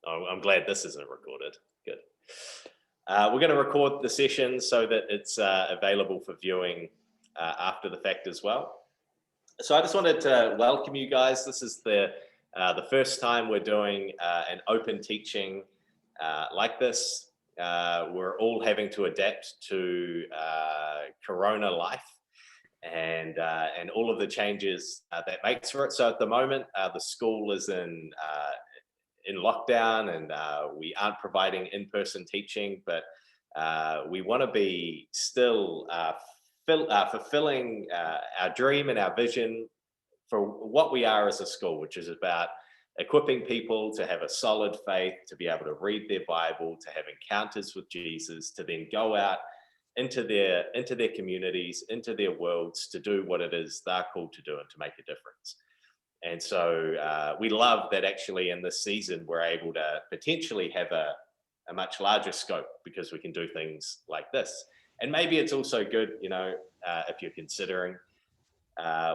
I'm glad this isn't recorded. Good. We're going to record the session so that it's available for viewing after the fact as well. So I just wanted to welcome you guys. This is the first time we're doing an open teaching like this. We're all having to adapt to Corona life and all of the changes that makes for it. So at the moment, the school is in lockdown, and we aren't providing in-person teaching, but we want to be still fulfilling our dream and our vision for what we are as a school, which is about equipping people to have a solid faith, to be able to read their Bible, to have encounters with Jesus, to then go out into their communities, into their worlds, to do what it is they're called to do and to make a difference. And so we love that actually in this season, we're able to potentially have a much larger scope because we can do things like this. And maybe it's also good, if you're considering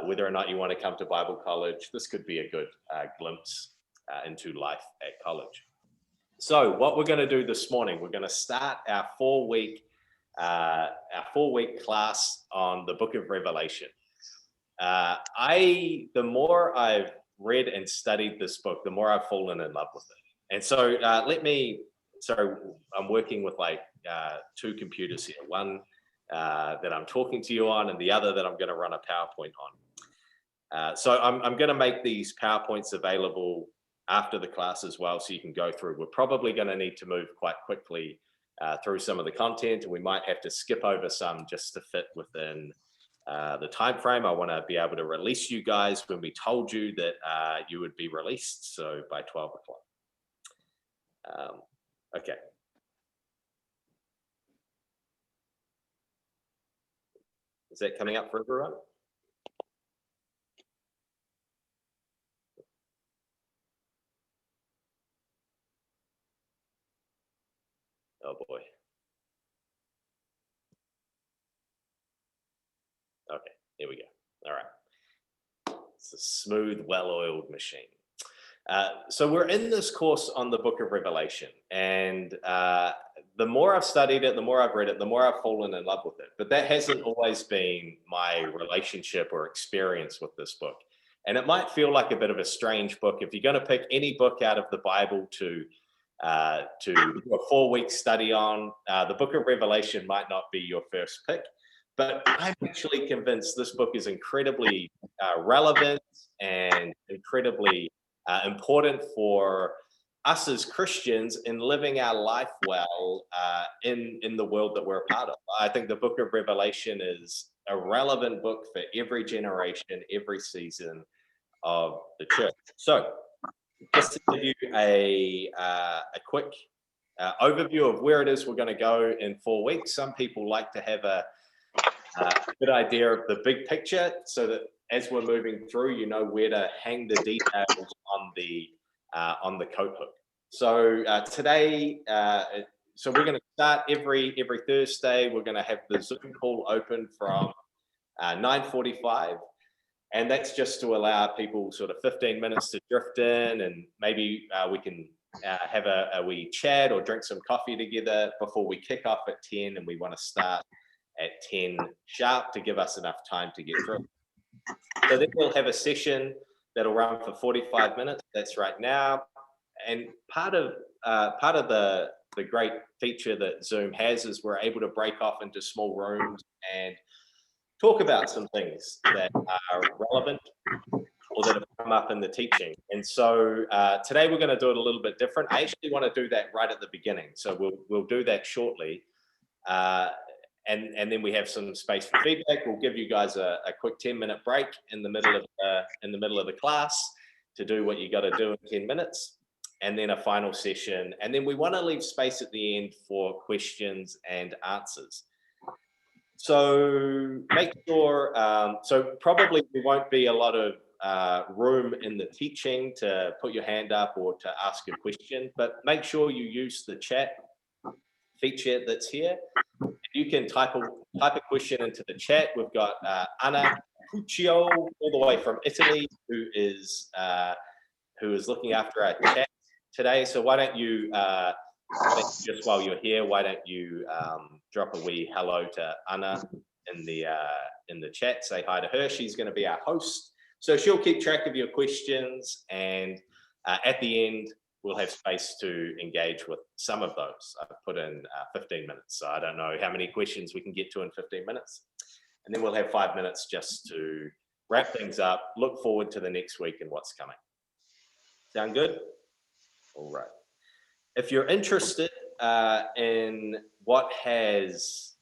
whether or not you want to come to Bible college, this could be a good glimpse into life at college. So what we're going to do this morning, we're going to start our four-week class on the book of Revelation. The more I've read and studied this book, the more I've fallen in love with it. And so I'm working with two computers here, one that I'm talking to you on and the other that I'm going to run a PowerPoint on. So I'm going to make these PowerPoints available after the class as well, so you can go through. We're probably going to need to move quite quickly through some of the content, and we might have to skip over some just to fit within the time frame. I want to be able to release you guys when we told you that you would be released, so by 12 o'clock. Okay. Is that coming up for everyone? Oh boy. Okay, here we go. All right. It's a smooth, well-oiled machine. So we're in this course on the book of Revelation, and the more I've studied it, the more I've read it, the more I've fallen in love with it. But that hasn't always been my relationship or experience with this book. And it might feel like a bit of a strange book. If you're going to pick any book out of the Bible to do a 4-week study on, the book of Revelation might not be your first pick. But I'm actually convinced this book is incredibly relevant and incredibly important for us as Christians in living our life well in the world that we're a part of. I think the book of Revelation is a relevant book for every generation, every season of the church. So just to give you a quick overview of where it is we're going to go in 4 weeks. Some people like to have a good idea of the big picture so that as we're moving through, you know where to hang the details on the coat hook. So today, so we're going to start every Thursday. We're going to have the Zoom call open from 9:45, and that's just to allow people sort of 15 minutes to drift in, and maybe we can have a wee chat or drink some coffee together before we kick off at 10, and we want to start at 10 sharp to give us enough time to get through. So then we'll have a session that'll run for 45 minutes. That's right now. And part of the great feature that Zoom has is we're able to break off into small rooms and talk about some things that are relevant or that have come up in the teaching. And so today we're going to do it a little bit different. I actually want to do that right at the beginning. So we'll do that shortly. And then we have some space for feedback. We'll give you guys a quick 10-minute break in the middle of the class to do what you got to do in 10 minutes, and then a final session. And then we want to leave space at the end for questions and answers. So make sure, so probably there won't be a lot of room in the teaching to put your hand up or to ask a question, but make sure you use the chat feature that's here. You can type a question into the chat. We've got Anna Puccio all the way from Italy, who is looking after our chat today. So why don't you, just while you're here, why don't you drop a wee hello to Anna in the chat. Say hi to her. She's going to be our host. So she'll keep track of your questions, and at the end, we'll have space to engage with some of those. I've put in 15 minutes, so I don't know how many questions we can get to in 15 minutes. And then we'll have 5 minutes just to wrap things up, look forward to the next week and what's coming. Sound good? All right. If you're interested in what has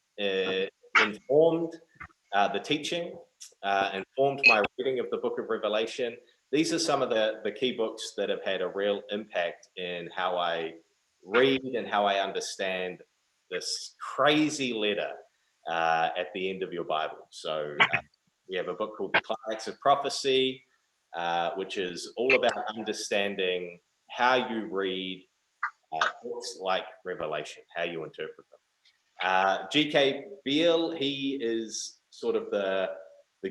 informed the teaching, informed my reading of the book of Revelation, these are some of the key books that have had a real impact in how I read and how I understand this crazy letter at the end of your Bible. So we have a book called The Climax of Prophecy, which is all about understanding how you read books like Revelation, how you interpret them. G.K. Beale, he is sort of the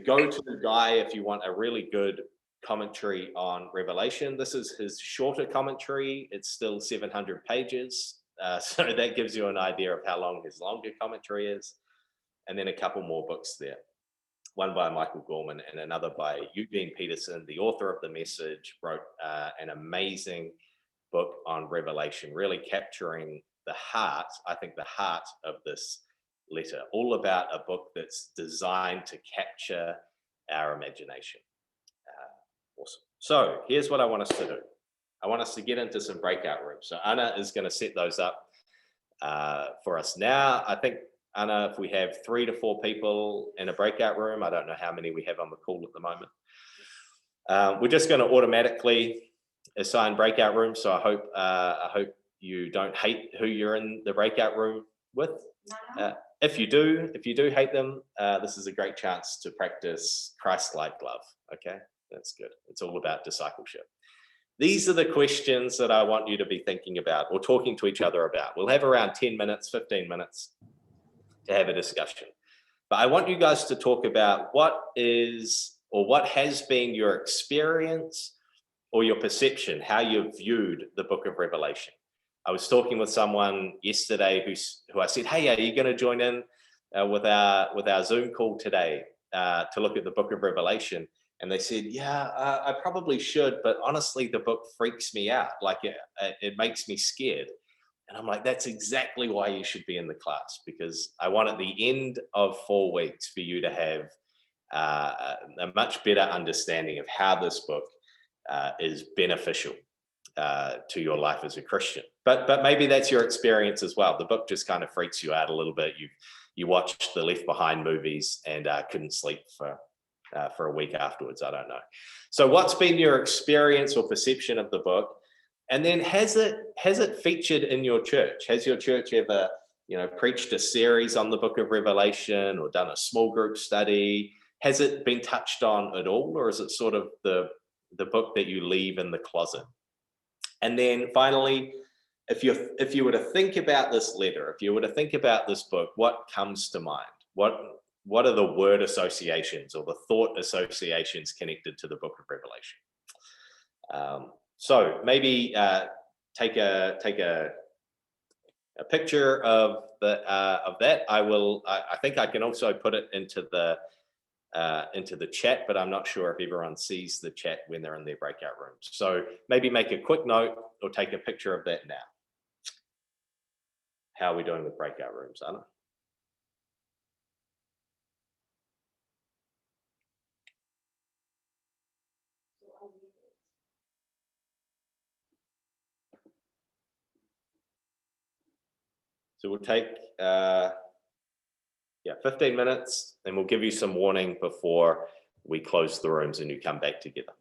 go-to guy if you want a really good commentary on Revelation. This is his shorter commentary. It's still 700 pages. So that gives you an idea of how long his longer commentary is. And then a couple more books there. One by Michael Gorman and another by Eugene Peterson, the author of The Message, wrote an amazing book on Revelation, really capturing the heart, I think the heart of this letter, all about a book that's designed to capture our imagination. Awesome. So here's what I want us to do. I want us to get into some breakout rooms. So Anna is going to set those up for us now. I think, Anna, if we have 3 to 4 people in a breakout room, I don't know how many we have on the call at the moment. We're just going to automatically assign breakout rooms. So I hope you don't hate who you're in the breakout room with. If you do hate them, this is a great chance to practice Christ-like love. Okay, that's good. It's all about discipleship. These are the questions that I want you to be thinking about or talking to each other about. We'll have around 10 minutes, 15 minutes to have a discussion. But I want you guys to talk about what is or what has been your experience or your perception, how you've viewed the book of Revelation. I was talking with someone yesterday who I said, hey, are you going to join in with our Zoom call today to look at the book of Revelation? And they said, yeah, I probably should, but honestly, the book freaks me out. Like it makes me scared. And I'm like, that's exactly why you should be in the class, because I want at the end of 4 weeks for you to have a much better understanding of how this book is beneficial to your life as a Christian. But maybe that's your experience as well. The book just kind of freaks you out a little bit. You watched the Left Behind movies and couldn't sleep for a week afterwards. I don't know. So what's been your experience or perception of the book? And then has it featured in your church? Has your church ever, preached a series on the book of Revelation or done a small group study? Has it been touched on at all, or is it sort of the book that you leave in the closet? And then finally, if you were to think about this letter, if you were to think about this book, what comes to mind? What are the word associations or the thought associations connected to the book of Revelation? So maybe take a picture of that. I think I can also put it into the chat, but I'm not sure if everyone sees the chat when they're in their breakout rooms. So maybe make a quick note or take a picture of that now. How are we doing with breakout rooms, Anna? So we'll take 15 minutes, and we'll give you some warning before we close the rooms and you come back together.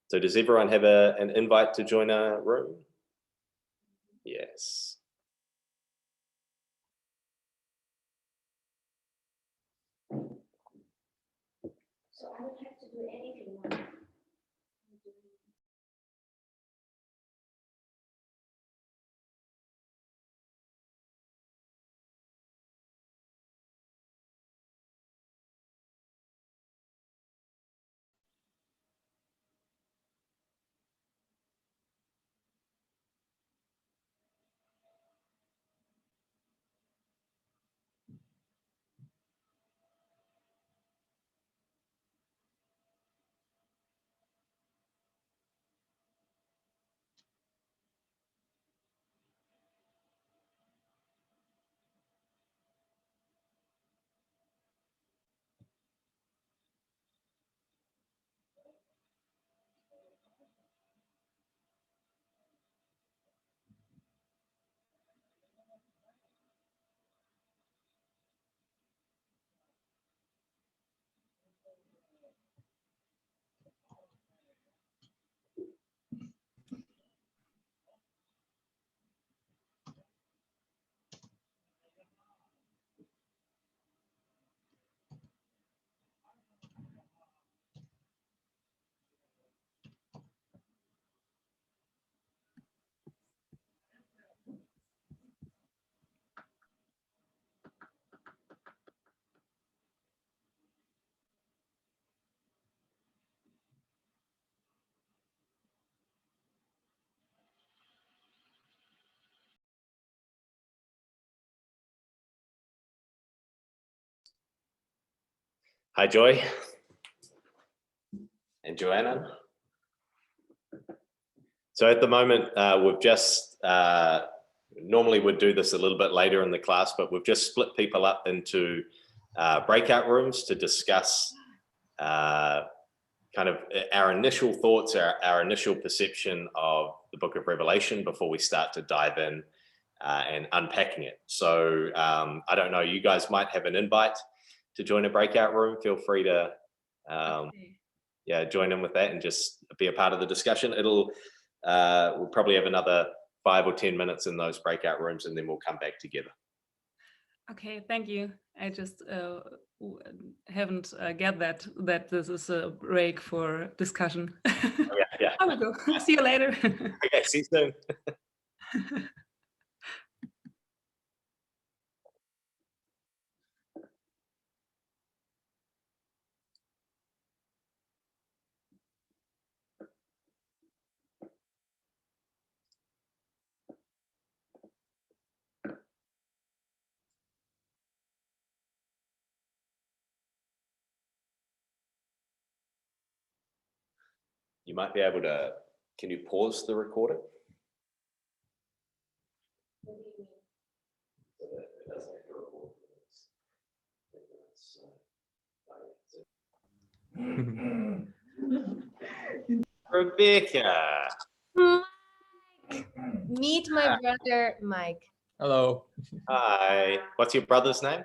So does everyone have an invite to join a room? Yes. So I don't have to do anything now. Hi, Joy. And Joanna. So at the moment, we've just, normally we'd do this a little bit later in the class, but we've just split people up into breakout rooms to discuss kind of our initial thoughts, our initial perception of the book of Revelation before we start to dive in and unpacking it. So I don't know, you guys might have an invite to join a breakout room. Feel free to join in with that and just be a part of the discussion. We'll probably have another 5 or 10 minutes in those breakout rooms, and then we'll come back together. Okay, thank you. I just haven't get that this is a break for discussion. Yeah. I will go. See you later. Okay, see you soon. You might be able to, can you pause the recording? Rebecca. Mike. Meet my brother, Mike. Hello, Hi. What's your brother's name?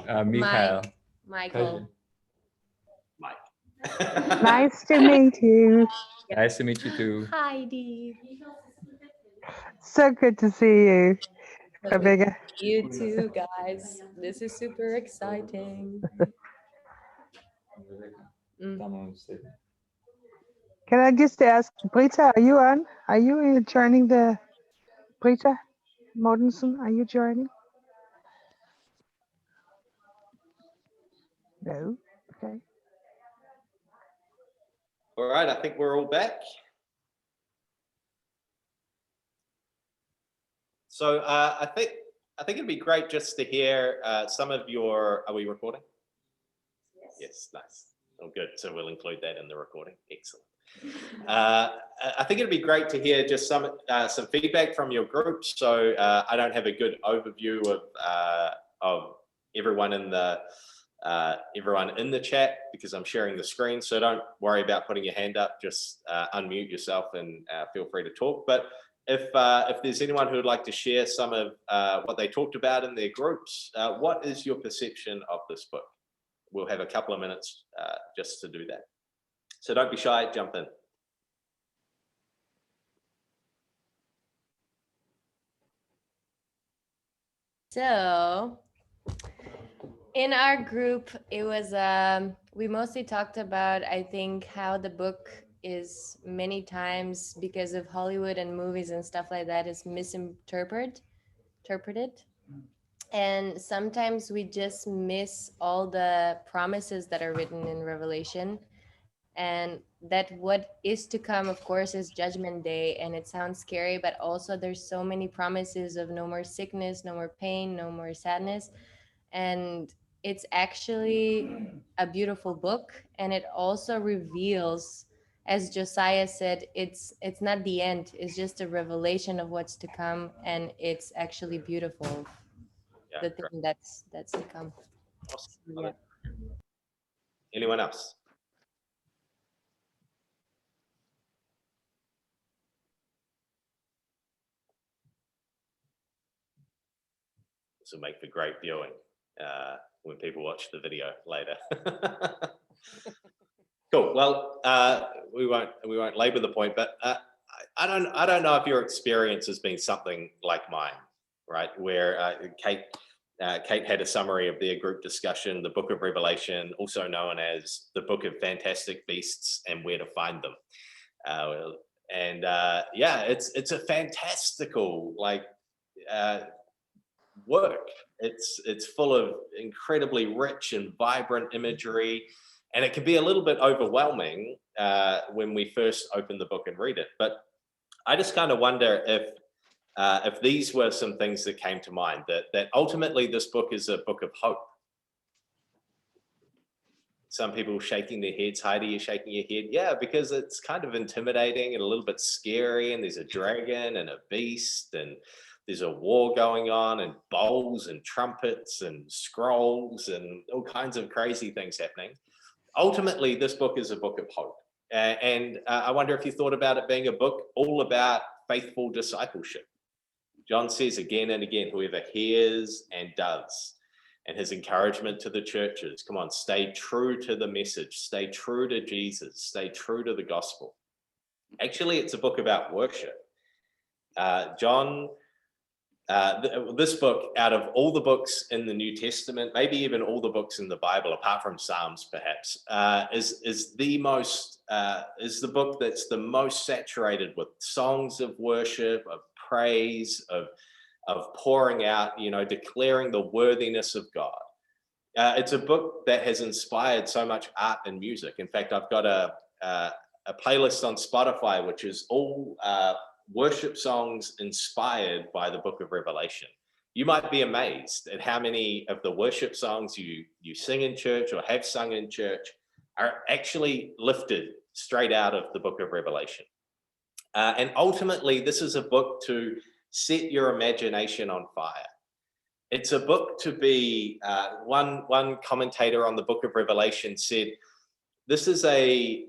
Michael. Michael. Mike. Nice to meet you. Nice to meet you too. Heidi. So good to see you, Rebecca. You too, guys. This is super exciting. Can I just ask, Brita, are you on? Are you joining the Brita Mortensen? Are you joining? No. Okay. All right, I think we're all back. So I think it'd be great just to hear some of your. Are we recording? Yes, nice. Oh, good. So we'll include that in the recording. Excellent. I think it'd be great to hear just some feedback from your group. So I don't have a good overview of everyone in the chat because I'm sharing the screen. So don't worry about putting your hand up. Just unmute yourself and feel free to talk. But if there's anyone who would like to share some of what they talked about in their groups, what is your perception of this book? We'll have a couple of minutes just to do that. So don't be shy, jump in. So, in our group, it was we mostly talked about, I think, how the book is many times because of Hollywood and movies and stuff like that is misinterpreted. And sometimes we just miss all the promises that are written in Revelation. And that what is to come, of course, is Judgment Day. And it sounds scary, but also there's so many promises of no more sickness, no more pain, no more sadness. And it's actually a beautiful book. And it also reveals, as Josiah said, it's not the end. It's just a revelation of what's to come. And it's actually beautiful. Yeah, The thing that's to come. awesome. Yeah. Anyone else? This will make for great viewing when people watch the video later. Cool. Well, we won't labor the point, but I don't know if your experience has been something like mine, right? Where Kate had a summary of their group discussion, the Book of Revelation, also known as the Book of Fantastic Beasts and Where to Find Them. It's a fantastical work. It's full of incredibly rich and vibrant imagery, and it can be a little bit overwhelming when we first open the book and read it. But I just kind of wonder if these were some things that came to mind, that ultimately this book is a book of hope. some people shaking their heads. Heidi, you're shaking your head. Yeah, because it's kind of intimidating and a little bit scary, and there's a dragon and a beast, and there's a war going on, and bowls and trumpets and scrolls and all kinds of crazy things happening. Ultimately, this book is a book of hope. And I wonder if you thought about it being a book all about faithful discipleship. John says again and again, whoever hears and does, and his encouragement to the churches, come on, stay true to the message, stay true to Jesus, stay true to the gospel. Actually, it's a book about worship. This book, out of all the books in the New Testament, maybe even all the books in the Bible, apart from Psalms, perhaps, is the book that's the most saturated with songs of worship, of praise, of pouring out, declaring the worthiness of God. It's a book that has inspired so much art and music. In fact, I've got a playlist on Spotify, which is all worship songs inspired by the book of Revelation. You might be amazed at how many of the worship songs you sing in church or have sung in church are actually lifted straight out of the book of Revelation. And ultimately, this is a book to set your imagination on fire. It's a book to be, one commentator on the book of Revelation said, this is a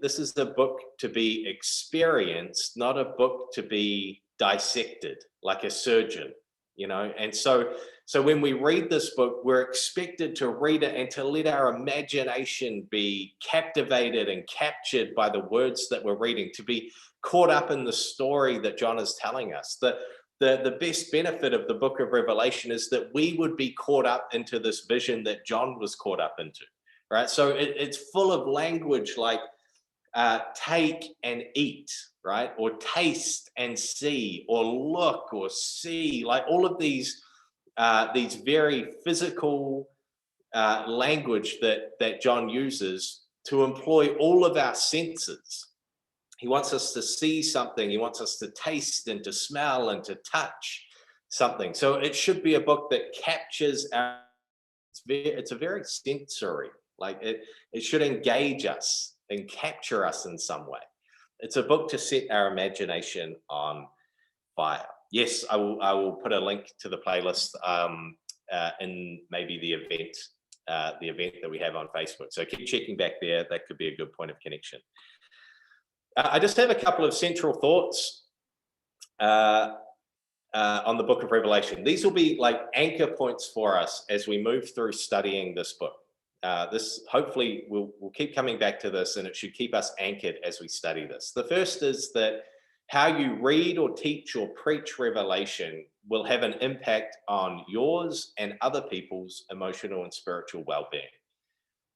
book to be experienced, not a book to be dissected like a surgeon, And so when we read this book, we're expected to read it and to let our imagination be captivated and captured by the words that we're reading, to be caught up in the story that John is telling us. The best benefit of the book of Revelation is that we would be caught up into this vision that John was caught up into, right? So it's full of language like take and eat, right? Or taste and see, or look or see, like all of these very physical language that John uses to employ all of our senses. He wants us to see something. He wants us to taste and to smell and to touch something. So it should be a book that captures it's a very sensory, like it should engage us and capture us in some way. It's a book to set our imagination on fire. Yes, I will put a link to the playlist in maybe the event that we have on Facebook. So keep checking back there. That could be a good point of connection. I just have a couple of central thoughts on the book of Revelation. These will be like anchor points for us as we move through studying this book. This hopefully we'll keep coming back to this, and it should keep us anchored as we study this. The first is that how you read or teach or preach Revelation will have an impact on yours and other people's emotional and spiritual well-being.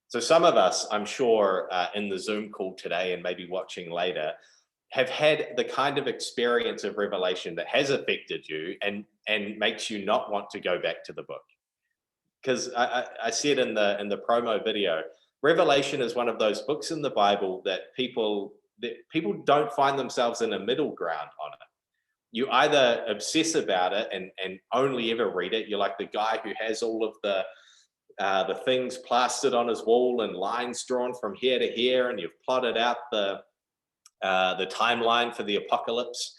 So some of us, I'm sure, in the Zoom call today and maybe watching later, have had the kind of experience of Revelation that has affected you and makes you not want to go back to the book. Because I said in the promo video, Revelation is one of those books in the Bible that people don't find themselves in a middle ground on it. You either obsess about it and only ever read it. You're like the guy who has all of the things plastered on his wall and lines drawn from here to here, and you've plotted out the timeline for the apocalypse,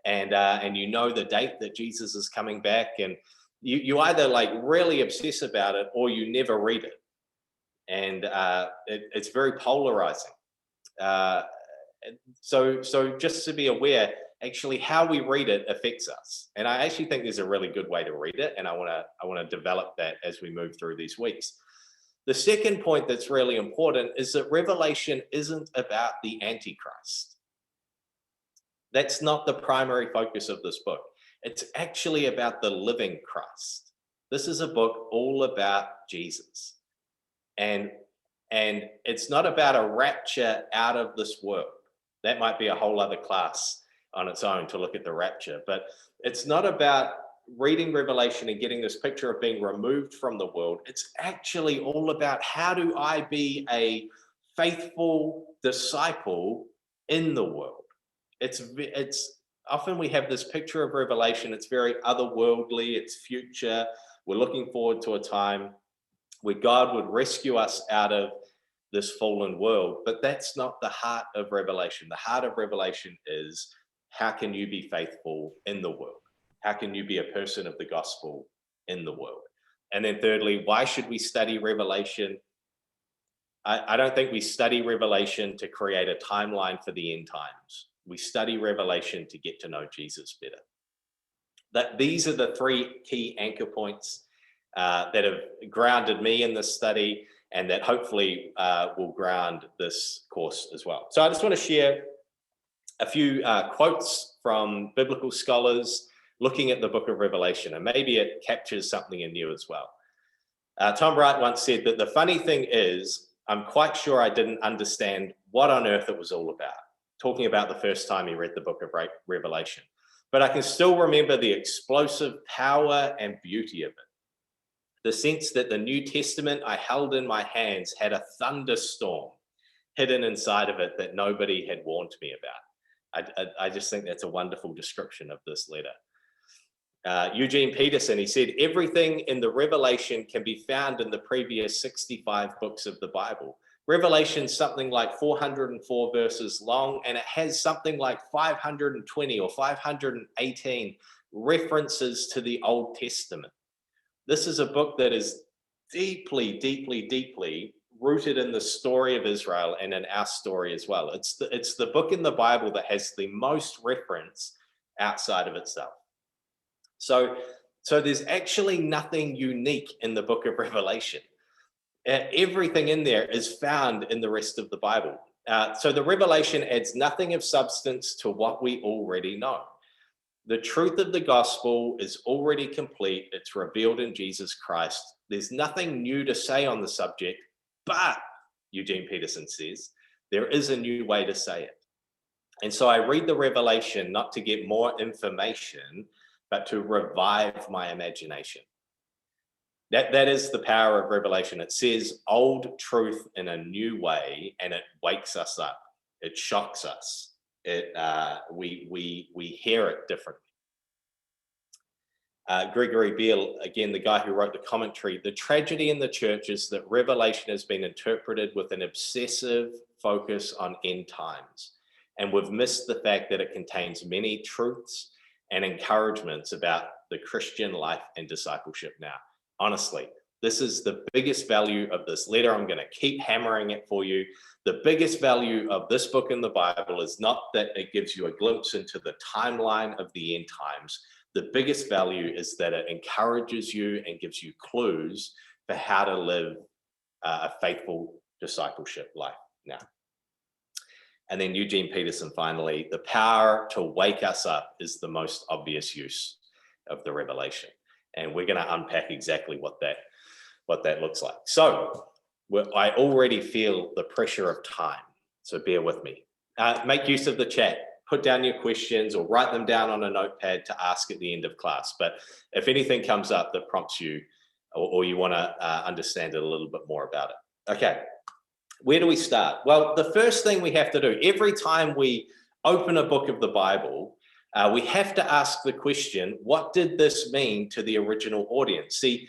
and you know the date that Jesus is coming back, and you either like really obsess about it or you never read it, and it's very polarizing. So just to be aware, actually how we read it affects us. And I actually think there's a really good way to read it, and I want to develop that as we move through these weeks. The second point that's really important is that Revelation isn't about the Antichrist. That's not the primary focus of this book. It's actually about the living Christ. This is a book all about Jesus. And it's not about a rapture out of this world. That might be a whole other class on its own to look at the rapture. But it's not about reading Revelation and getting this picture of being removed from the world. It's actually all about how do I be a faithful disciple in the world. It's often we have this picture of Revelation. It's very otherworldly. It's future. We're looking forward to a time where God would rescue us out of this fallen world, but that's not the heart of Revelation. The heart of Revelation is, how can you be faithful in the world? How can you be a person of the gospel in the world? And then thirdly, why should we study Revelation? I don't think we study Revelation to create a timeline for the end times. We study Revelation to get to know Jesus better. These are the three key anchor points that have grounded me in this study, and that hopefully will ground this course as well. So I just want to share a few quotes from biblical scholars looking at the book of Revelation, and maybe it captures something in you as well. Tom Wright once said that the funny thing is, I'm quite sure I didn't understand what on earth it was all about, talking about the first time he read the book of Revelation. But I can still remember the explosive power and beauty of it. The sense that the New Testament I held in my hands had a thunderstorm hidden inside of it that nobody had warned me about. I just think that's a wonderful description of this letter. Eugene Peterson, he said, everything in the Revelation can be found in the previous 65 books of the Bible. Revelation's something like 404 verses long, and it has something like 520 or 518 references to the Old Testament. This is a book that is deeply, deeply, deeply rooted in the story of Israel and in our story as well. It's the book in the Bible that has the most reference outside of itself. So there's actually nothing unique in the book of Revelation. Everything in there is found in the rest of the Bible. So the Revelation adds nothing of substance to what we already know. The truth of the gospel is already complete. It's revealed in Jesus Christ. There's nothing new to say on the subject, but, Eugene Peterson says, there is a new way to say it. And so I read the Revelation not to get more information, but to revive my imagination. That is the power of Revelation. It says old truth in a new way, and it wakes us up. It shocks us. We hear it differently. Gregory Beale, again, the guy who wrote the commentary, the tragedy in the church is that Revelation has been interpreted with an obsessive focus on end times. And we've missed the fact that it contains many truths and encouragements about the Christian life and discipleship now. Honestly, this is the biggest value of this letter. I'm going to keep hammering it for you. The biggest value of this book in the Bible is not that it gives you a glimpse into the timeline of the end times. The biggest value is that it encourages you and gives you clues for how to live a faithful discipleship life now. And then Eugene Peterson, finally, the power to wake us up is the most obvious use of the Revelation. And we're going to unpack exactly what that looks like. So I already feel the pressure of time, so bear with me. Make use of the chat. Put down your questions or write them down on a notepad to ask at the end of class. But if anything comes up that prompts you or you want to understand it a little bit more about it. Okay, where do we start? Well, the first thing we have to do, every time we open a book of the Bible, we have to ask the question, what did this mean to the original audience? See,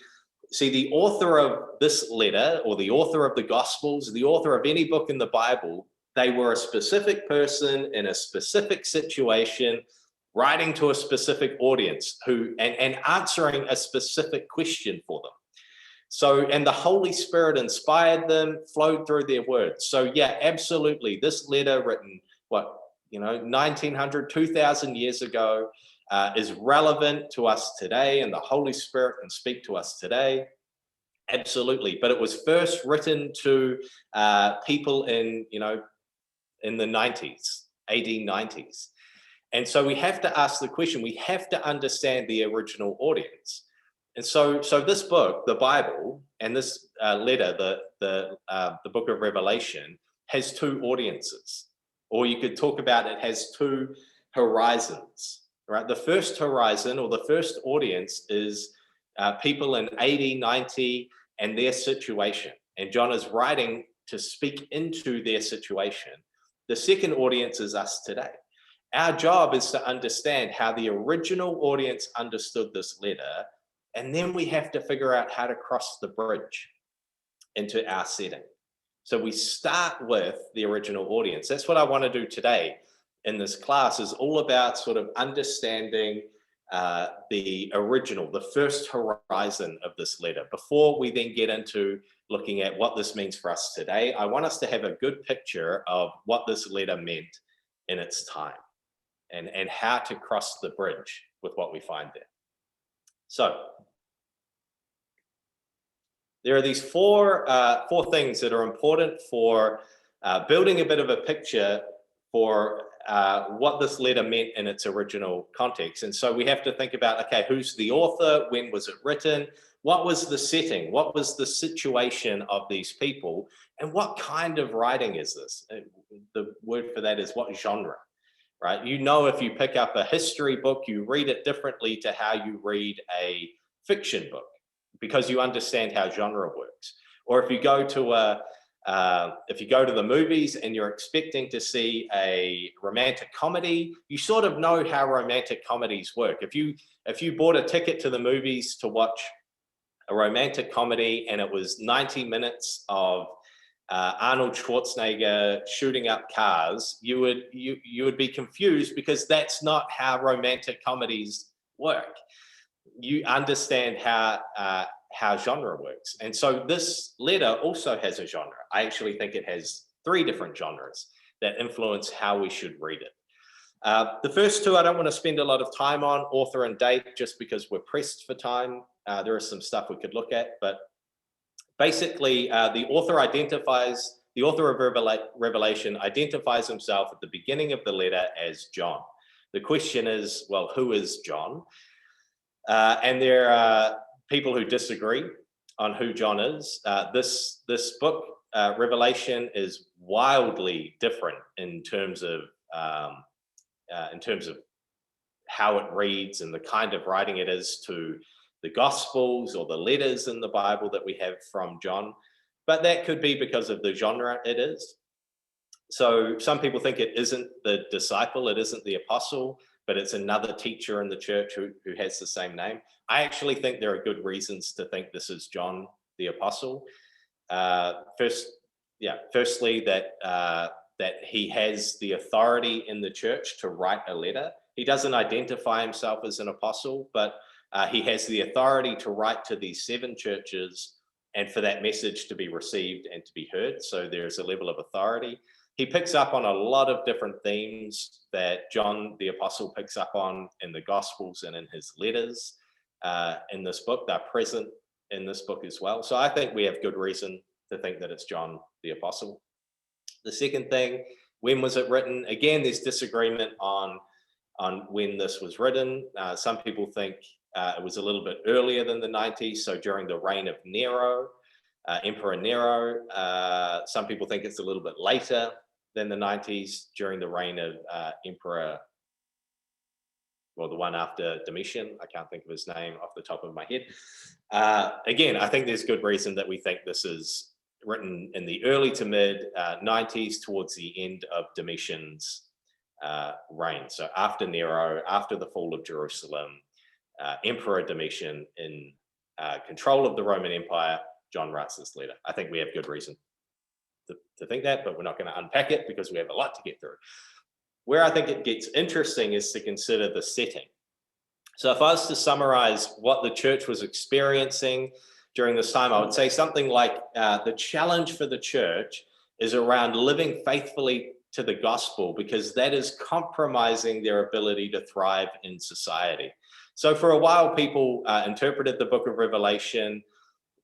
the author of this letter, or the author of the Gospels, the author of any book in the Bible, they were a specific person in a specific situation, writing to a specific audience and answering a specific question for them. So, and the Holy Spirit inspired them, flowed through their words. So yeah, absolutely. This letter written, 1900, 2000 years ago, is relevant to us today, and the Holy Spirit can speak to us today. Absolutely. But it was first written to people in the 90s, AD 90s. And so we have to ask the question, we have to understand the original audience. And so this book, the Bible, and this letter, the book of Revelation, has two audiences. Or you could talk about it has two horizons, right? The first horizon, or the first audience, is people in AD 90 and their situation. And John is writing to speak into their situation. The second audience is us today. Our job is to understand how the original audience understood this letter, and then we have to figure out how to cross the bridge into our setting. So we start with the original audience. That's what I want to do today in this class, is all about sort of understanding the original, the first horizon of this letter. Before we then get into looking at what this means for us today, I want us to have a good picture of what this letter meant in its time, and how to cross the bridge with what we find there. So there are these four things that are important for building a bit of a picture for what this letter meant in its original context. And so we have to think about, okay, who's the author? When was it written? What was the setting? What was the situation of these people? And what kind of writing is this? The word for that is what genre, right? You know, if you pick up a history book, you read it differently to how you read a fiction book, because you understand how genre works. Or if you go to the movies and you're expecting to see a romantic comedy, you sort of know how romantic comedies work. If you bought a ticket to the movies to watch a romantic comedy and it was 90 minutes of Arnold Schwarzenegger shooting up cars, you would be confused, because that's not how romantic comedies work. You understand how genre works. And so this letter also has a genre. I actually think it has 3 different genres that influence how we should read it. The first 2 I don't want to spend a lot of time on, author and date, just because we're pressed for time. There is some stuff we could look at, but basically the author of Revelation identifies himself at the beginning of the letter as John. The question is, well, who is John? And there are people who disagree on who John is. This book, Revelation, is wildly different in terms of how it reads and the kind of writing it is to the Gospels or the letters in the Bible that we have from John. But that could be because of the genre it is. So some people think it isn't the disciple, it isn't the apostle, but it's another teacher in the church who has the same name. I actually think there are good reasons to think this is John the apostle. Firstly, that he has the authority in the church to write a letter. He doesn't identify himself as an apostle, but he has the authority to write to these 7 churches and for that message to be received and to be heard. So there's a level of authority. He picks up on a lot of different themes that John the apostle picks up on in the Gospels and in his letters in this book. They're present in this book as well. So I think we have good reason to think that it's John the apostle. The second thing, when was it written? Again, there's disagreement on when this was written. Some people think it was a little bit earlier than the 90s, so during the reign of Nero, Emperor Nero. Some people think it's a little bit later than the 90s, during the reign of Emperor, well, the one after Domitian. I can't think of his name off the top of my head. Again, I think there's good reason that we think this is written in the early to mid 90s, towards the end of Domitian's reign. So after Nero, after the fall of Jerusalem, Emperor Domitian in control of the Roman Empire, John writes this letter. I think we have good reason to think that, but we're not going to unpack it because we have a lot to get through. Where I think it gets interesting is to consider the setting. So if I was to summarize what the church was experiencing during this time, I would say something like the challenge for the church is around living faithfully to the gospel, because that is compromising their ability to thrive in society. So for a while, people interpreted the book of Revelation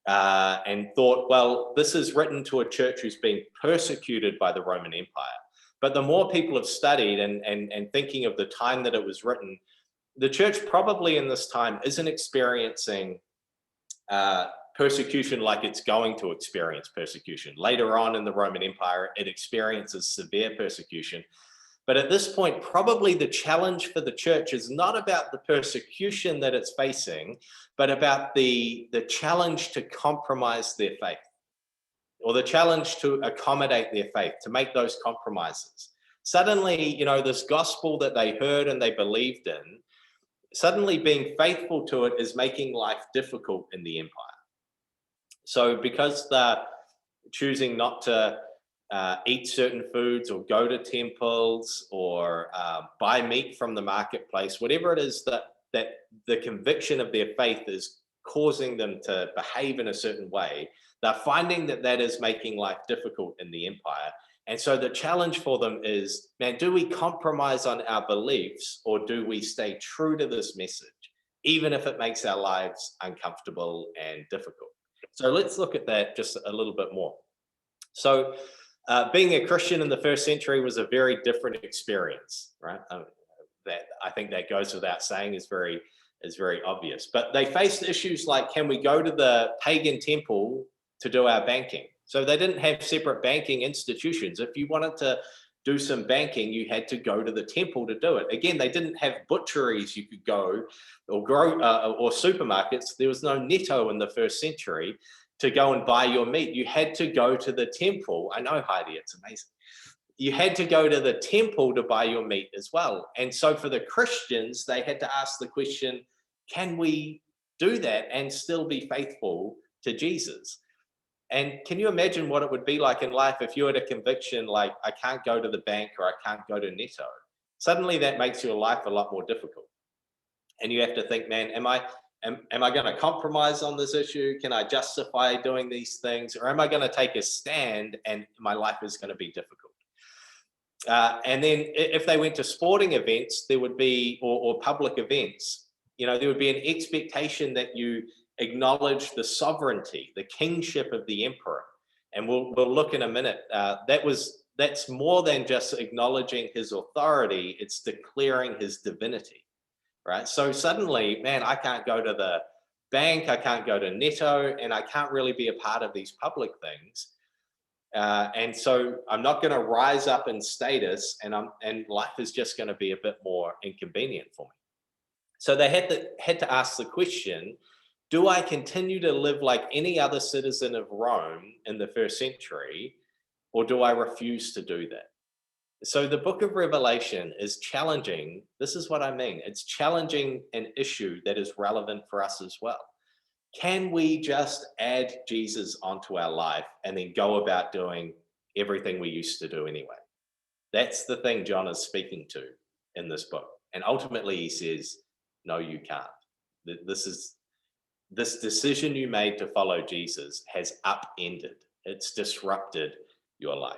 and thought, well, this is written to a church who's being persecuted by the Roman Empire. But the more people have studied and thinking of the time that it was written, the church probably in this time isn't experiencing persecution like it's going to experience persecution. Later on in the Roman Empire, it experiences severe persecution. But at this point, probably the challenge for the church is not about the persecution that it's facing, but about the challenge to compromise their faith, or the challenge to accommodate their faith, to make those compromises. Suddenly, this gospel that they heard and they believed in, suddenly being faithful to it is making life difficult in the empire. So because choosing not to eat certain foods or go to temples or buy meat from the marketplace, whatever it is that the conviction of their faith is causing them to behave in a certain way, they're finding that is making life difficult in the empire. And so the challenge for them is, man, do we compromise on our beliefs, or do we stay true to this message, even if it makes our lives uncomfortable and difficult? So let's look at that just a little bit more. So being a Christian in the first century was a very different experience, right? That I think that goes without saying, is very obvious. But they faced issues like, can we go to the pagan temple to do our banking? So they didn't have separate banking institutions. If you wanted to do some banking, you had to go to the temple to do it. Again, they didn't have butcheries you could go, or supermarkets. There was no netto in the first century to go and buy your meat. You had to go to the temple. I know, Heidi, it's amazing. You had to go to the temple to buy your meat as well. And so for the Christians, they had to ask the question, can we do that and still be faithful to Jesus? And can you imagine what it would be like in life if you had a conviction like, I can't go to the bank, or I can't go to netto? Suddenly that makes your life a lot more difficult. And you have to think, man, am I going to compromise on this issue? Can I justify doing these things? Or am I going to take a stand and my life is going to be difficult? And then if they went to sporting events, there would be, or public events, there would be an expectation that you acknowledge the sovereignty, the kingship of the emperor. And we'll look in a minute. That's more than just acknowledging his authority, it's declaring his divinity, right? So suddenly, man, I can't go to the bank, I can't go to netto, and I can't really be a part of these public things. And so I'm not going to rise up in status, and life is just going to be a bit more inconvenient for me. So they had to ask the question, do I continue to live like any other citizen of Rome in the first century, or do I refuse to do that? So the book of Revelation is challenging. This is what I mean. It's challenging an issue that is relevant for us as well. Can we just add Jesus onto our life and then go about doing everything we used to do anyway? That's the thing John is speaking to in this book. And ultimately he says, no, you can't. This decision you made to follow Jesus has upended. It's disrupted your life.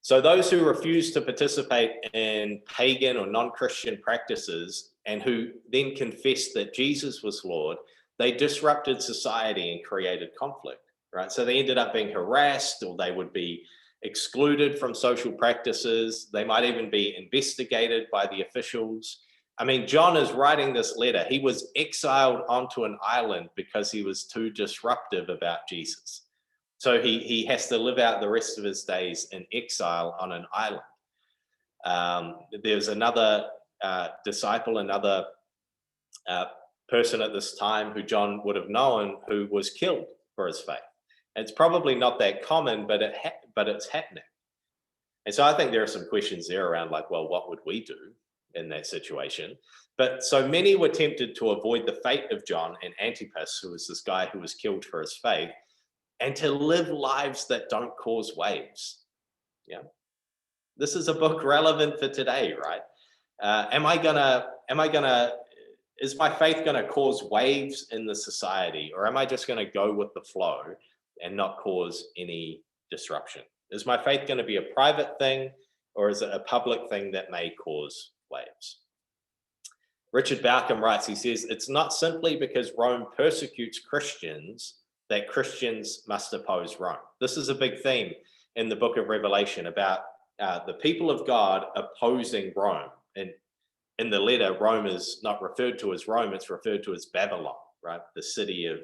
So those who refuse to participate in pagan or non-Christian practices and who then confessed that Jesus was Lord, they disrupted society and created conflict, right? So they ended up being harassed, or they would be excluded from social practices. They might even be investigated by the officials. I mean, John is writing this letter. He was exiled onto an island because he was too disruptive about Jesus. So he has to live out the rest of his days in exile on an island. There's another disciple, another person at this time who John would have known, who was killed for his faith. It's probably not that common, but it's happening. And so I think there are some questions there around like, well, what would we do in that situation? But so many were tempted to avoid the fate of John and Antipas, who was this guy who was killed for his faith, and to live lives that don't cause waves. Yeah, this is a book relevant for today, right? Is my faith gonna cause waves in the society, or am I just gonna go with the flow and not cause any disruption? Is my faith gonna be a private thing, or is it a public thing that may cause waves? Richard Bauckham writes, he says, it's not simply because Rome persecutes Christians that Christians must oppose Rome. This is a big theme in the book of Revelation about the people of God opposing Rome. And in the letter, Rome is not referred to as Rome, it's referred to as Babylon, right? The city of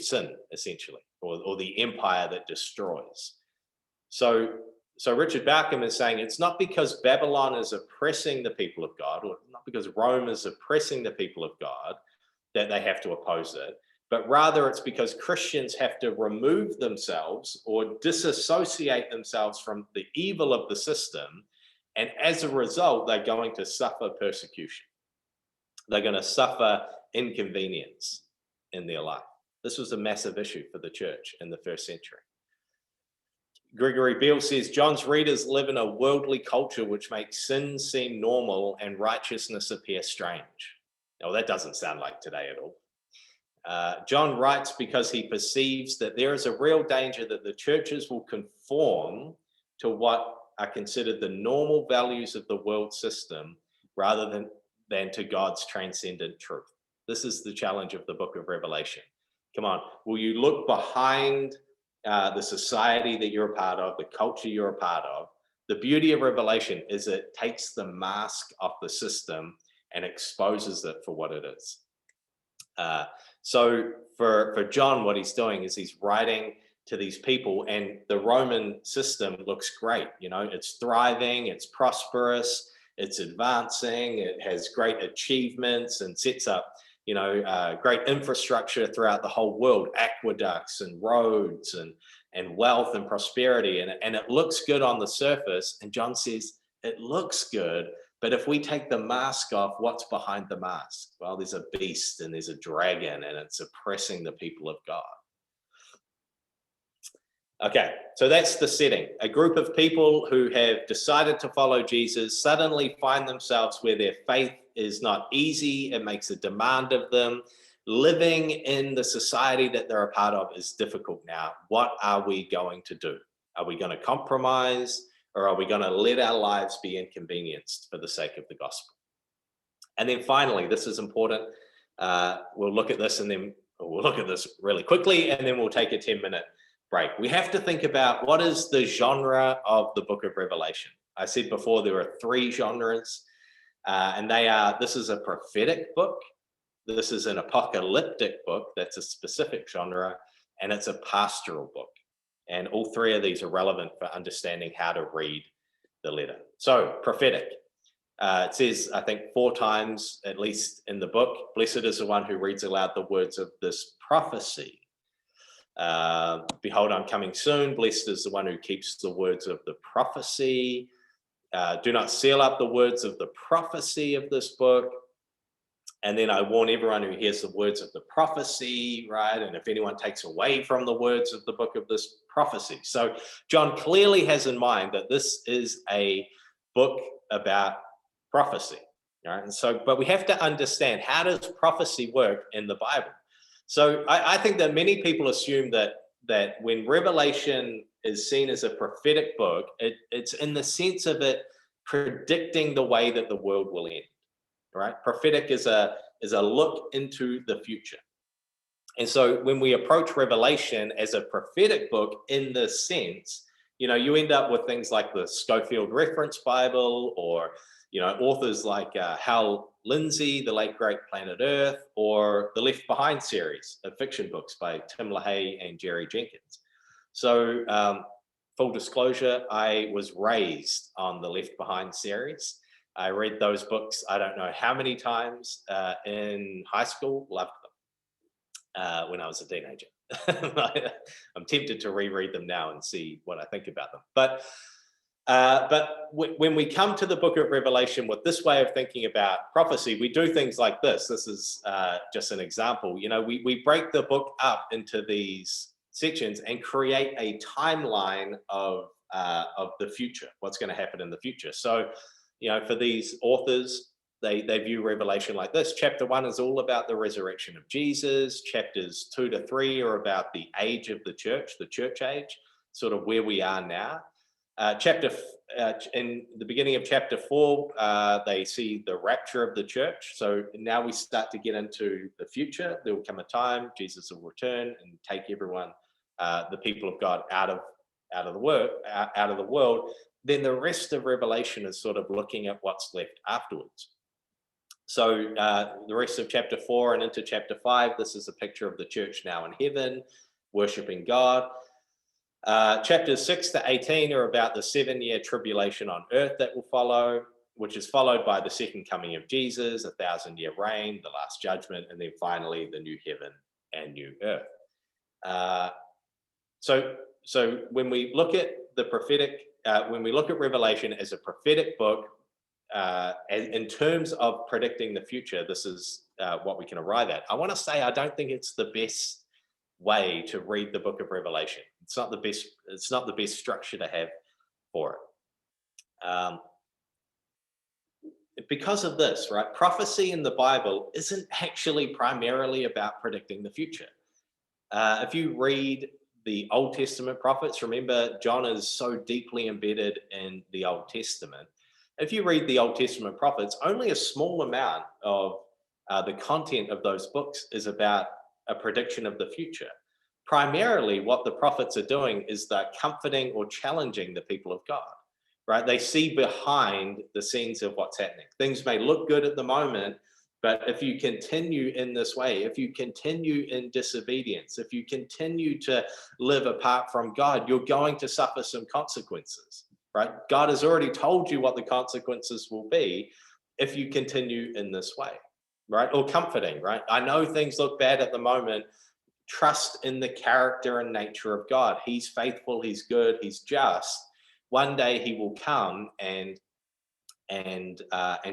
sin, essentially, or the empire that destroys. So Richard Bauckham is saying it's not because Babylon is oppressing the people of God, or not because Rome is oppressing the people of God, that they have to oppose it, but rather it's because Christians have to remove themselves or disassociate themselves from the evil of the system. And as a result, they're going to suffer persecution. They're going to suffer inconvenience in their life. This was a massive issue for the church in the first century. Gregory Beale says, John's readers live in a worldly culture which makes sin seem normal and righteousness appear strange. Now, that doesn't sound like today at all. John writes because he perceives that there is a real danger that the churches will conform to what are considered the normal values of the world system rather than to God's transcendent truth. This is the challenge of the book of Revelation. Come on, will you look behind the society that you're a part of, the culture you're a part of? The beauty of Revelation is it takes the mask off the system and exposes it for what it is. So for John, what he's doing is he's writing to these people, and the Roman system looks great. You know, it's thriving, it's prosperous, it's advancing, it has great achievements and sets up, you know, great infrastructure throughout the whole world, aqueducts and roads and wealth and prosperity. And it looks good on the surface. And John says, it looks good, but if we take the mask off, what's behind the mask? Well, there's a beast and there's a dragon, and it's oppressing the people of God. Okay, so that's the setting. A group of people who have decided to follow Jesus suddenly find themselves where their faith is not easy. It makes a demand of them. Living in the society that they're a part of is difficult now. What are we going to do? Are we going to compromise, or are we going to let our lives be inconvenienced for the sake of the gospel? And then finally, this is important. We'll look at this and then we'll look at this really quickly, and then we'll take a 10-minute break. We have to think about what is the genre of the book of Revelation. I said before there are 3 genres, and they are, this is a prophetic book, this is an apocalyptic book, that's a specific genre, and it's a pastoral book. And all 3 of these are relevant for understanding how to read the letter. So, prophetic. It says, I think 4 times, at least in the book, blessed is the one who reads aloud the words of this prophecy. Behold, I'm coming soon. Blessed is the one who keeps the words of the prophecy. Do not seal up the words of the prophecy of this book. And then I warn everyone who hears the words of the prophecy, right? And if anyone takes away from the words of the book of this prophecy. So John clearly has in mind that this is a book about prophecy, right? And so, but we have to understand, how does prophecy work in the Bible? So I think that many people assume that when Revelation is seen as a prophetic book, it's in the sense of it predicting the way that the world will end, right? Prophetic is a look into the future. And so when we approach Revelation as a prophetic book in this sense, you know, you end up with things like the Schofield Reference Bible, or, you know, authors like Hal Lindsey, The Late Great Planet Earth, or the Left Behind series of fiction books by Tim LaHaye and Jerry Jenkins. So full disclosure, I was raised on the Left Behind series. I read those books, I don't know how many times in high school, loved them when I was a teenager. I'm tempted to reread them now and see what I think about them. But when we come to the book of Revelation with this way of thinking about prophecy, we do things like this. This is just an example. You know, we break the book up into these sections and create a timeline of the future, what's going to happen in the future. So, you know, for these authors, they view Revelation like this. Chapter 1 is all about the resurrection of Jesus. Chapters 2 to 3 are about the age of the church age, sort of where we are now. In the beginning of chapter 4, they see the rapture of the church. So now we start to get into the future. There will come a time Jesus will return and take everyone, the people of God, out of the world. Then the rest of Revelation is sort of looking at what's left afterwards. So the rest of chapter 4 and into chapter 5, this is a picture of the church now in heaven, worshiping God. Chapters 6 to 18 are about the 7-year tribulation on earth that will follow, which is followed by the second coming of Jesus, a 1,000-year reign, the last judgment, and then finally the new heaven and new earth. So when we look at the prophetic, when we look at Revelation as a prophetic book, in terms of predicting the future, this is what we can arrive at. I want to say I don't think it's the best way to read the book of Revelation. It's not the best. It's not the best structure to have for it. Because of this, right? Prophecy in the Bible isn't actually primarily about predicting the future. If you read the Old Testament prophets, remember John is so deeply embedded in the Old Testament. If you read the Old Testament prophets, only a small amount of the content of those books is about a prediction of the future. Primarily, what the prophets are doing is they're comforting or challenging the people of God, right? They see behind the scenes of what's happening. Things may look good at the moment, but if you continue in this way, if you continue in disobedience, if you continue to live apart from God, you're going to suffer some consequences, right? God has already told you what the consequences will be if you continue in this way, right? Or comforting, right? I know things look bad at the moment. Trust in the character and nature of God. He's faithful, he's good, he's just. One day he will come and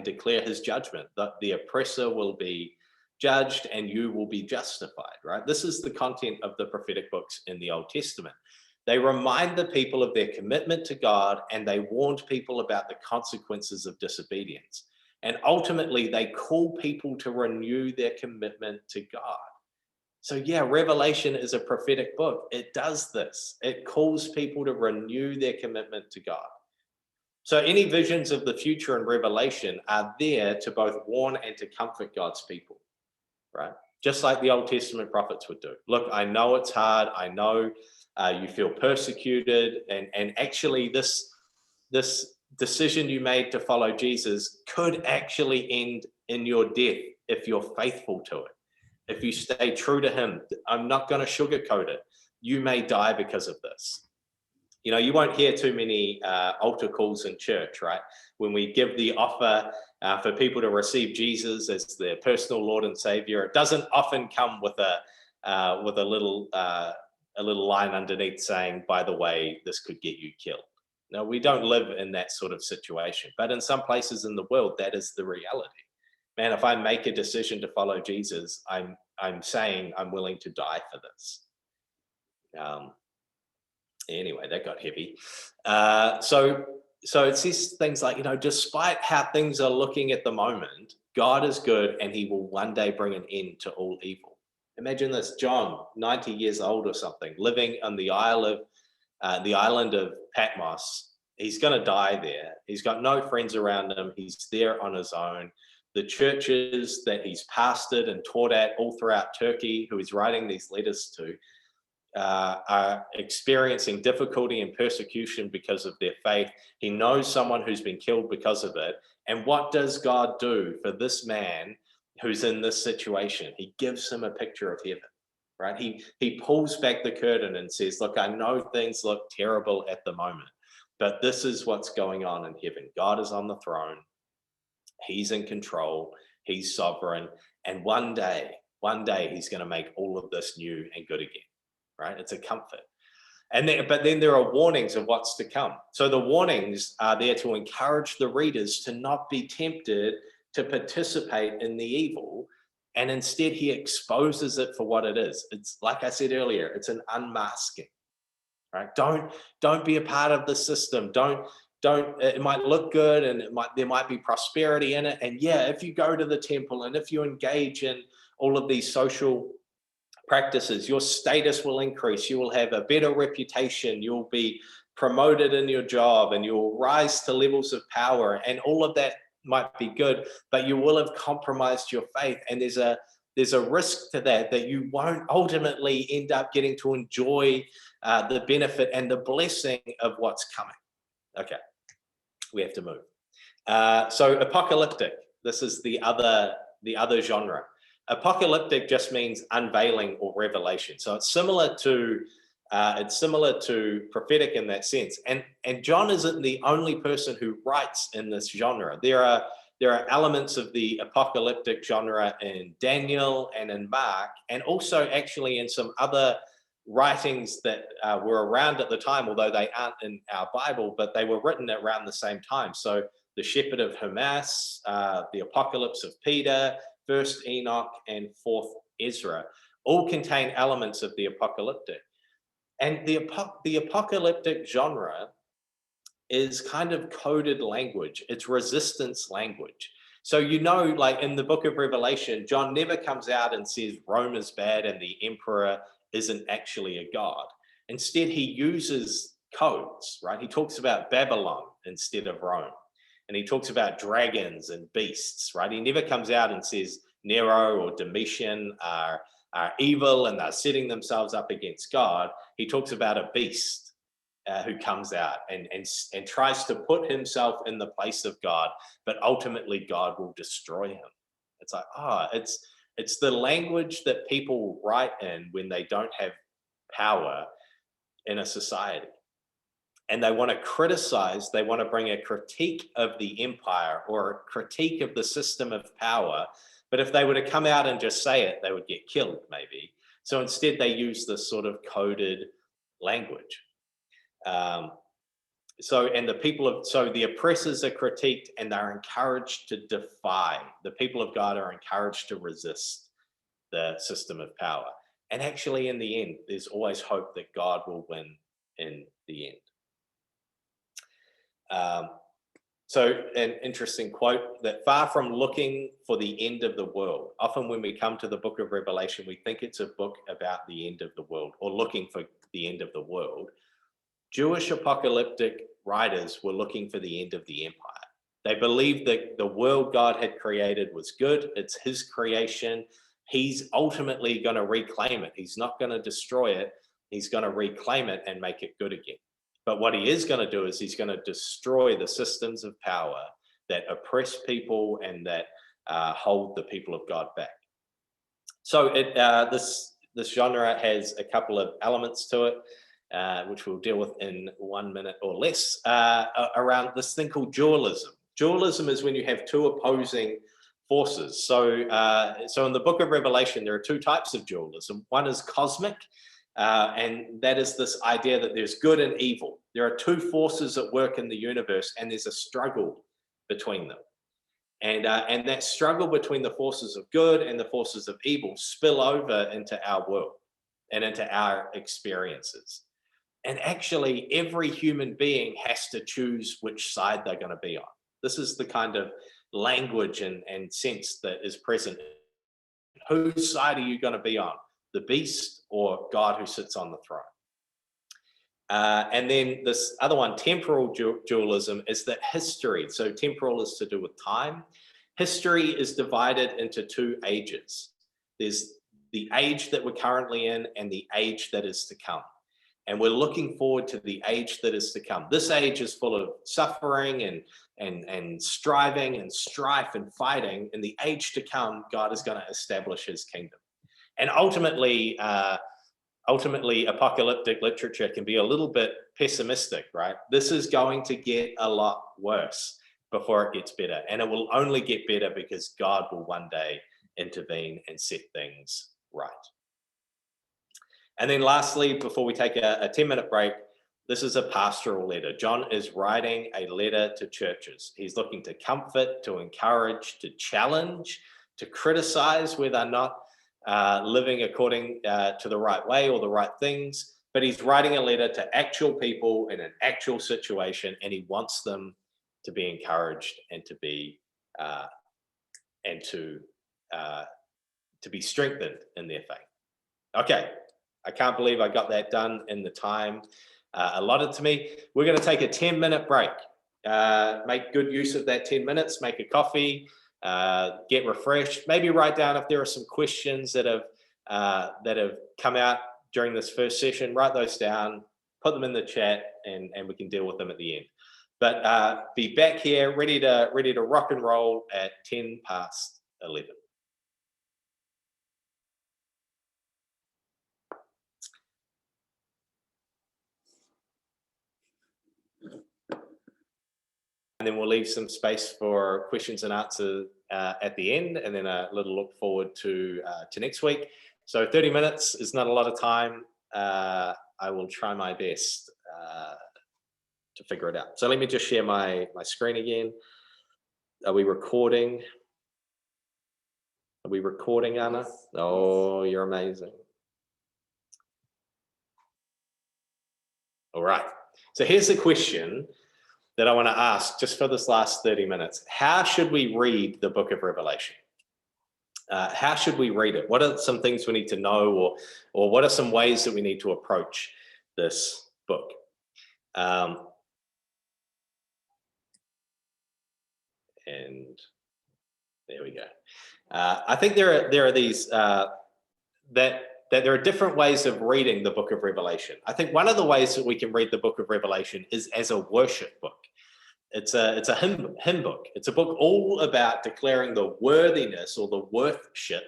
declare his judgment, that the oppressor will be judged and you will be justified, right? This is the content of the prophetic books in the Old Testament. They remind the people of their commitment to God, and they warned people about the consequences of disobedience. And ultimately, they call people to renew their commitment to God. So yeah, Revelation is a prophetic book. It does this. It calls people to renew their commitment to God. So any visions of the future in Revelation are there to both warn and to comfort God's people, right? Just like the Old Testament prophets would do. Look, I know it's hard. I know you feel persecuted. And actually this decision you made to follow Jesus could actually end in your death if you're faithful to it. If you stay true to him, I'm not going to sugarcoat it. You may die because of this. You know, you won't hear too many altar calls in church, right? When we give the offer for people to receive Jesus as their personal Lord and Savior, it doesn't often come with a little line underneath saying, "By the way, this could get you killed." No, we don't live in that sort of situation. But in some places in the world, that is the reality. Man, if I make a decision to follow Jesus, I'm saying I'm willing to die for this. Anyway, that got heavy. So it says things like, you know, despite how things are looking at the moment, God is good and he will one day bring an end to all evil. Imagine this, John, 90 years old or something, living on the island of Patmos. He's going to die there. He's got no friends around him. He's there on his own. The churches that he's pastored and taught at all throughout Turkey, who he's writing these letters to, are experiencing difficulty and persecution because of their faith. He knows someone who's been killed because of it. And what does God do for this man who's in this situation? He gives him a picture of heaven, right? He pulls back the curtain and says, look, I know things look terrible at the moment, but this is what's going on in heaven. God is on the throne. He's in control. He's sovereign. And one day he's going to make all of this new and good again. Right? It's a comfort. But then there are warnings of what's to come. So the warnings are there to encourage the readers to not be tempted to participate in the evil. And instead he exposes it for what it is. It's like I said earlier, it's an unmasking, right? Don't be a part of the system. Don't, it might look good and there might be prosperity in it. And yeah, if you go to the temple and if you engage in all of these social practices, your status will increase. You will have a better reputation. You'll be promoted in your job and you'll rise to levels of power, and all of that might be good, but you will have compromised your faith. And there's a risk to that you won't ultimately end up getting to enjoy the benefit and the blessing of what's coming. Okay, we have to move. So apocalyptic, this is the other genre. Apocalyptic just means unveiling or revelation. So it's similar to prophetic in that sense. And John isn't the only person who writes in this genre. There are elements of the apocalyptic genre in Daniel and in Mark, and also actually in some other writings that were around at the time, although they aren't in our Bible, but they were written around the same time. So the Shepherd of Hermas, the Apocalypse of Peter, First Enoch, and Fourth Ezra. all contain elements of the apocalyptic. And the apocalyptic genre is kind of coded language. It's resistance language. So, you know, like in the book of Revelation, John never comes out and says Rome is bad and the emperor isn't actually a god. Instead, he uses codes, right? He talks about Babylon instead of Rome. And he talks about dragons and beasts, right? He never comes out and says Nero or Domitian are evil and they're setting themselves up against God. He talks about a beast who comes out and tries to put himself in the place of God, but ultimately God will destroy him. It's like, it's the language that people write in when they don't have power in a society. And they want to criticize, they want to bring a critique of the empire or a critique of the system of power. But if they were to come out and just say it, they would get killed maybe. So instead they use this sort of coded language. So the oppressors are critiqued and they're encouraged to defy. The people of God are encouraged to resist the system of power. And actually in the end, there's always hope that God will win in the end. So an interesting quote, that far from looking for the end of the world, often when we come to the book of Revelation, we think it's a book about the end of the world or looking for the end of the world. Jewish apocalyptic writers were looking for the end of the empire. They believed that the world God had created was good. It's his creation. He's ultimately going to reclaim it. He's not going to destroy it. He's going to reclaim it and make it good again. But what he is going to do is he's going to destroy the systems of power that oppress people and that hold the people of God back. So this genre has a couple of elements to it, which we'll deal with in 1 minute or less, around this thing called dualism. Dualism is when you have two opposing forces. So in the book of Revelation, there are two types of dualism. One is cosmic, and that is this idea that there's good and evil. There are two forces at work in the universe, and there's a struggle between them. And that struggle between the forces of good and the forces of evil spill over into our world and into our experiences. And actually, every human being has to choose which side they're going to be on. This is the kind of language and sense that is present. Whose side are you going to be on? The beast or God who sits on the throne? And then this other one, temporal dualism, is that history. So temporal is to do with time. History is divided into two ages. There's the age that we're currently in and the age that is to come. And we're looking forward to the age that is to come. This age is full of suffering and striving and strife and fighting. In the age to come, God is going to establish his kingdom. And ultimately, apocalyptic literature can be a little bit pessimistic, right? This is going to get a lot worse before it gets better. And it will only get better because God will one day intervene and set things right. And then lastly, before we take a 10-minute break, this is a pastoral letter. John is writing a letter to churches. He's looking to comfort, to encourage, to challenge, to criticize where they're not living according to the right way or the right things. But he's writing a letter to actual people in an actual situation, and he wants them to be encouraged and to be strengthened in their faith. Okay. I can't believe I got that done in the time allotted to me. We're going to take a 10-minute break. Make good use of that 10 minutes, make a coffee, get refreshed, maybe write down if there are some questions that have come out during this first session, write those down, put them in the chat, and we can deal with them at the end. But be back here ready to rock and roll at 10 past 11. And then we'll leave some space for questions and answers at the end, and then a little look forward to next week. So 30 minutes is not a lot of time. I will try my best to figure it out. So let me just share my screen again. Are we recording? Are we recording, Anna? Yes, Oh, you're amazing. All right. So here's the question that I want to ask just for this last 30 minutes. How should we read the book of Revelation? How should we read it? What are some things we need to know, or what are some ways that we need to approach this book? And there we go. I think there are these that there are different ways of reading the book of Revelation. I think one of the ways that we can read the book of Revelation is as a worship book. It's a hymn book. It's a book all about declaring the worthiness or the worthship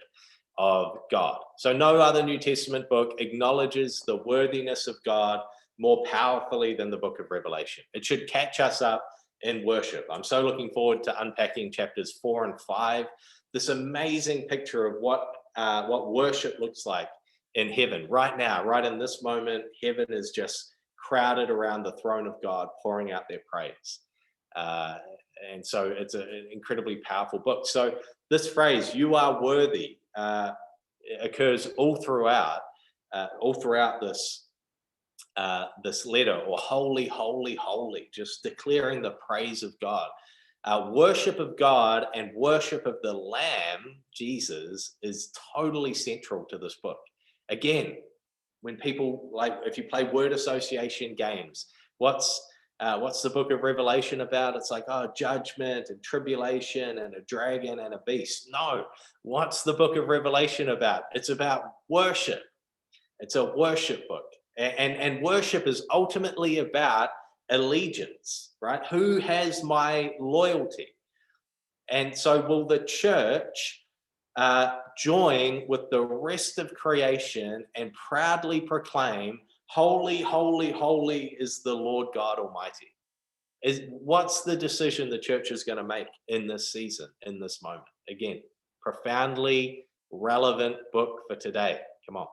of God. So no other New Testament book acknowledges the worthiness of God more powerfully than the book of Revelation. It should catch us up in worship. I'm so looking forward to unpacking chapters 4 and 5. This amazing picture of what worship looks like in heaven right now, right in this moment. Heaven is just crowded around the throne of God, pouring out their praise. And so it's an incredibly powerful book. So this phrase, "you are worthy," occurs all throughout this letter, or "holy, holy, holy," just declaring the praise of God. Worship of God and worship of the Lamb, Jesus, is totally central to this book. Again, when people, like, if you play word association games, what's the book of Revelation about? It's like, oh, judgment and tribulation and a dragon and a beast. No, what's the book of Revelation about? It's about worship. It's a worship book. And worship is ultimately about allegiance, right? Who has my loyalty? And so will the church join with the rest of creation and proudly proclaim, "Holy, holy, holy is the Lord God Almighty"? What's the decision the church is going to make in this season, in this moment? Again, profoundly relevant book for today. Come on.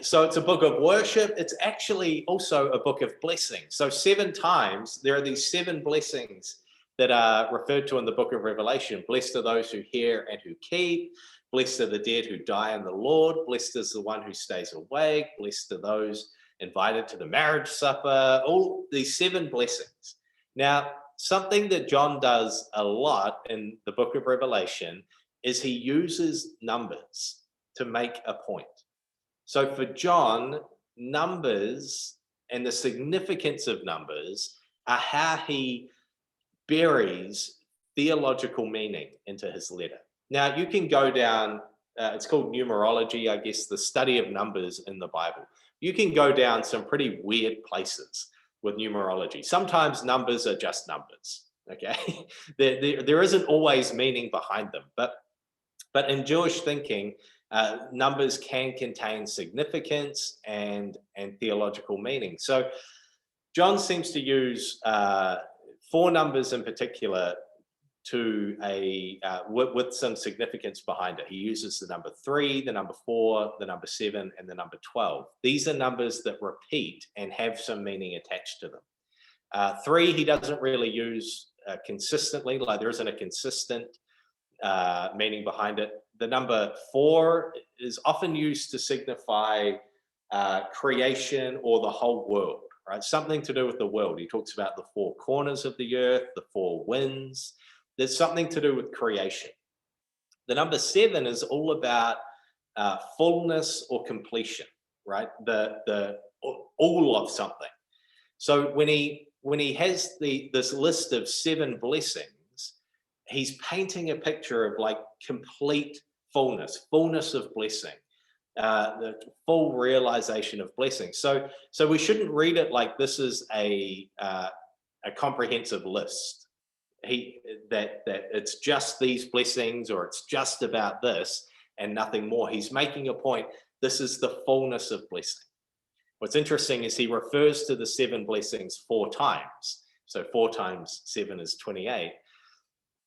So it's a book of worship. It's actually also a book of blessings. So 7 times there are these 7 blessings that are referred to in the book of Revelation. Blessed are those who hear and who keep. Blessed are the dead who die in the Lord. Blessed is the one who stays awake. Blessed are those invited to the marriage supper. All these 7 blessings. Now, something that John does a lot in the book of Revelation is he uses numbers to make a point. So for John, numbers and the significance of numbers are how he buries theological meaning into his letter. Now, you can go down, it's called numerology, I guess, the study of numbers in the Bible. You can go down some pretty weird places with numerology. Sometimes numbers are just numbers, okay? There isn't always meaning behind them, but in Jewish thinking, numbers can contain significance and theological meaning. So John seems to use 4 numbers in particular to with some significance behind it. He uses the number 3, the number 4, the number 7, and the number 12. These are numbers that repeat and have some meaning attached to them. 3, he doesn't really use consistently, like there isn't a consistent meaning behind it. The number 4 is often used to signify creation or the whole world, right? Something to do with the world. He talks about the 4 corners of the earth, the 4 winds. There's something to do with creation. The number 7 is all about fullness or completion, right? The all of something. So when he has this list of 7 blessings, he's painting a picture of like complete fullness of blessing, the full realization of blessing. So we shouldn't read it like this is a comprehensive list. That it's just these blessings, or it's just about this and nothing more. He's making a point. This is the fullness of blessing. What's interesting is he refers to the 7 blessings 4 times. So 4 times 7 is 28.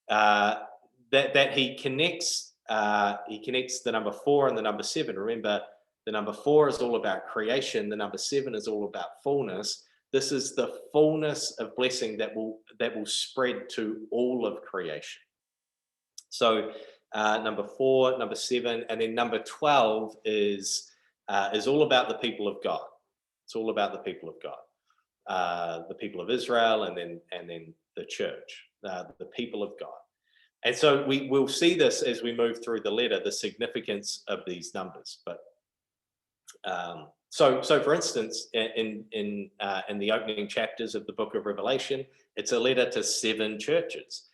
That he connects the number 4 and the number 7. Remember, the number 4 is all about creation. The number 7 is all about fullness. This is the fullness of blessing that will spread to all of creation. So number 4, number 7, and then number 12 is all about the people of God. It's all about the people of God, the people of Israel, and then the church, the people of God. And so we'll see this as we move through the letter, the significance of these numbers. But so for instance, in the opening chapters of the book of Revelation, it's a letter to 7 churches.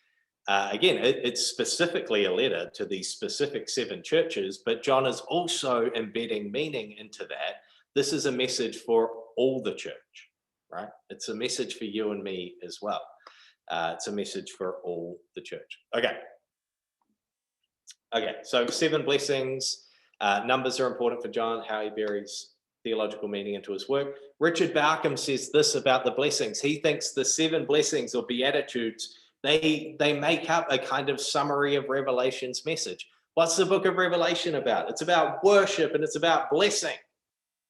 Again, it's specifically a letter to these specific 7 churches, but John is also embedding meaning into that. This is a message for all the church, right? It's a message for you and me as well. It's a message for all the church. Okay, so 7 blessings. Numbers are important for John, how he buries theological meaning into his work. Richard Bauckham says this about the blessings. He thinks the 7 blessings or beatitudes, they make up a kind of summary of Revelation's message. What's the book of Revelation about? It's about worship and it's about blessing.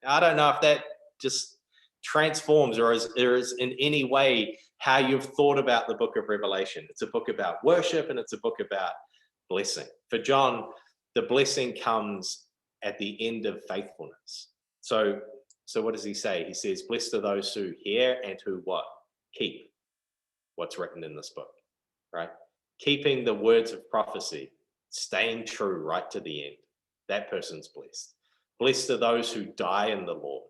I don't know if that just transforms or is in any way how you've thought about the book of Revelation. It's a book about worship and it's a book about blessing. For John, the blessing comes at the end of faithfulness. So what does he say? He says, blessed are those who hear and who what? Keep what's written in this book, right? Keeping the words of prophecy, staying true right to the end. That person's blessed. Blessed are those who die in the Lord.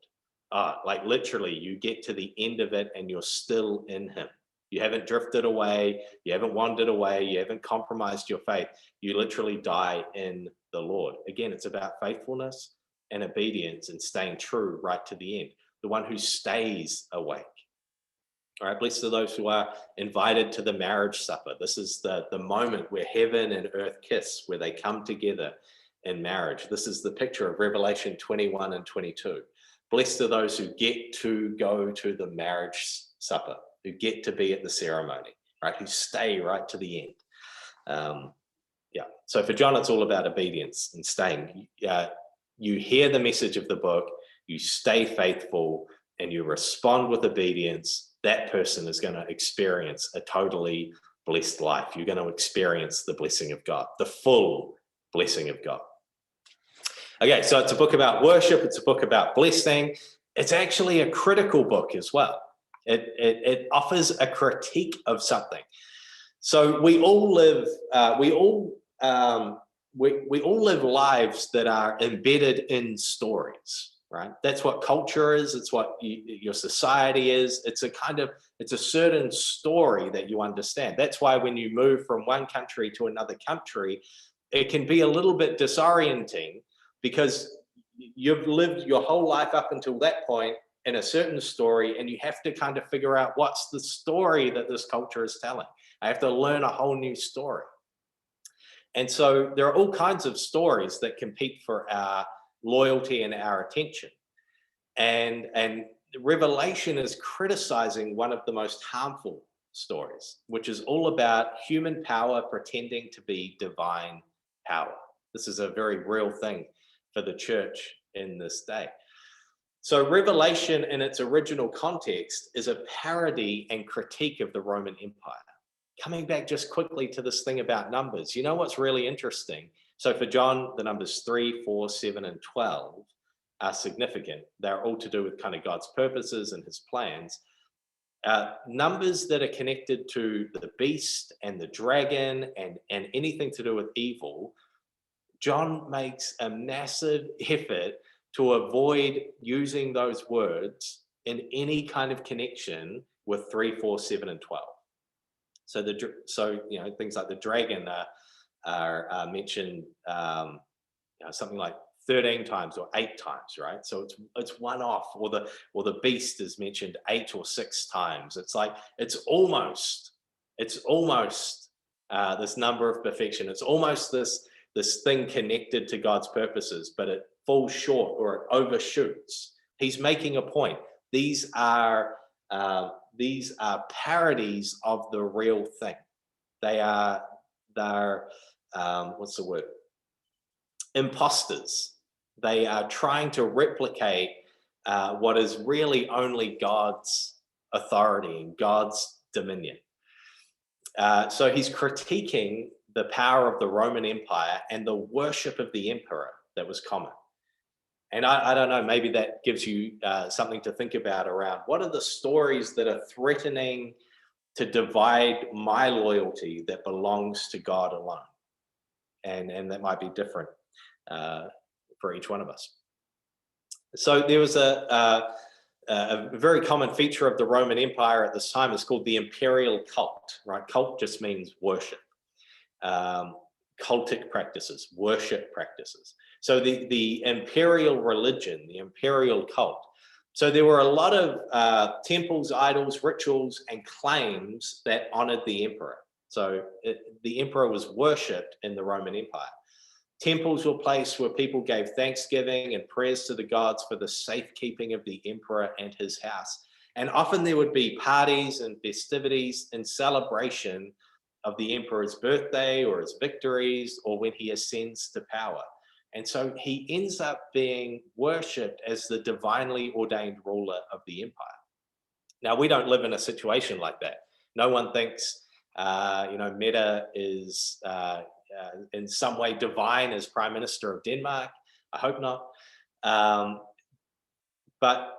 Like literally, you get to the end of it and you're still in him. You haven't drifted away. You haven't wandered away. You haven't compromised your faith. You literally die in the Lord. Again, it's about faithfulness and obedience and staying true right to the end. The one who stays awake. All right, blessed are those who are invited to the marriage supper. This is the moment where heaven and earth kiss, where they come together in marriage. This is the picture of Revelation 21 and 22. Blessed are those who get to go to the marriage supper, who get to be at the ceremony, right? Who stay right to the end. So for John, it's all about obedience and staying. You hear the message of the book, you stay faithful, and you respond with obedience. That person is going to experience a totally blessed life. You're going to experience the blessing of God, the full blessing of God. Okay, so it's a book about worship. It's a book about blessing. It's actually a critical book as well. It offers a critique of something. So we all live lives that are embedded in stories, right? That's what culture is. It's what your society is. It's a certain story that you understand. That's why when you move from one country to another country, it can be a little bit disorienting because you've lived your whole life up until that point in a certain story, and you have to kind of figure out what's the story that this culture is telling. I have to learn a whole new story. And so there are all kinds of stories that compete for our loyalty and our attention. And Revelation is criticizing one of the most harmful stories, which is all about human power pretending to be divine power. This is a very real thing for the church in this day. So Revelation in its original context is a parody and critique of the Roman Empire. Coming back just quickly to this thing about numbers, you know what's really interesting? So for John, the numbers 3, 4, 7, and 12 are significant. They're all to do with kind of God's purposes and his plans. Numbers that are connected to the beast and the dragon and anything to do with evil, John makes a massive effort to avoid using those words in any kind of connection with 3, 4, 7, and 12. So things like the dragon are mentioned something like 13 times or 8 times, right? So it's one off, or the beast is mentioned 8 or 6 times. It's like it's almost this number of perfection. It's almost this thing connected to God's purposes, but it falls short or it overshoots. He's making a point. These are parodies of the real thing. They're what's the word? Imposters. They are trying to replicate what is really only God's authority and God's dominion. So he's critiquing the power of the Roman Empire and the worship of the emperor that was common. And I don't know, maybe that gives you something to think about around what are the stories that are threatening to divide my loyalty that belongs to God alone. And that might be different for each one of us. So there was a very common feature of the Roman Empire at this time. It's called the Imperial Cult, right? Cult just means worship. Cultic practices, worship practices. So the imperial religion, the imperial cult. So there were a lot of temples, idols, rituals, and claims that honored the emperor. So the emperor was worshipped in the Roman Empire. Temples were places where people gave thanksgiving and prayers to the gods for the safekeeping of the emperor and his house. And often there would be parties and festivities in celebration of the emperor's birthday or his victories or when he ascends to power. And so he ends up being worshipped as the divinely ordained ruler of the empire. Now, we don't live in a situation like that. No one thinks, Meta is in some way divine as Prime Minister of Denmark. I hope not. But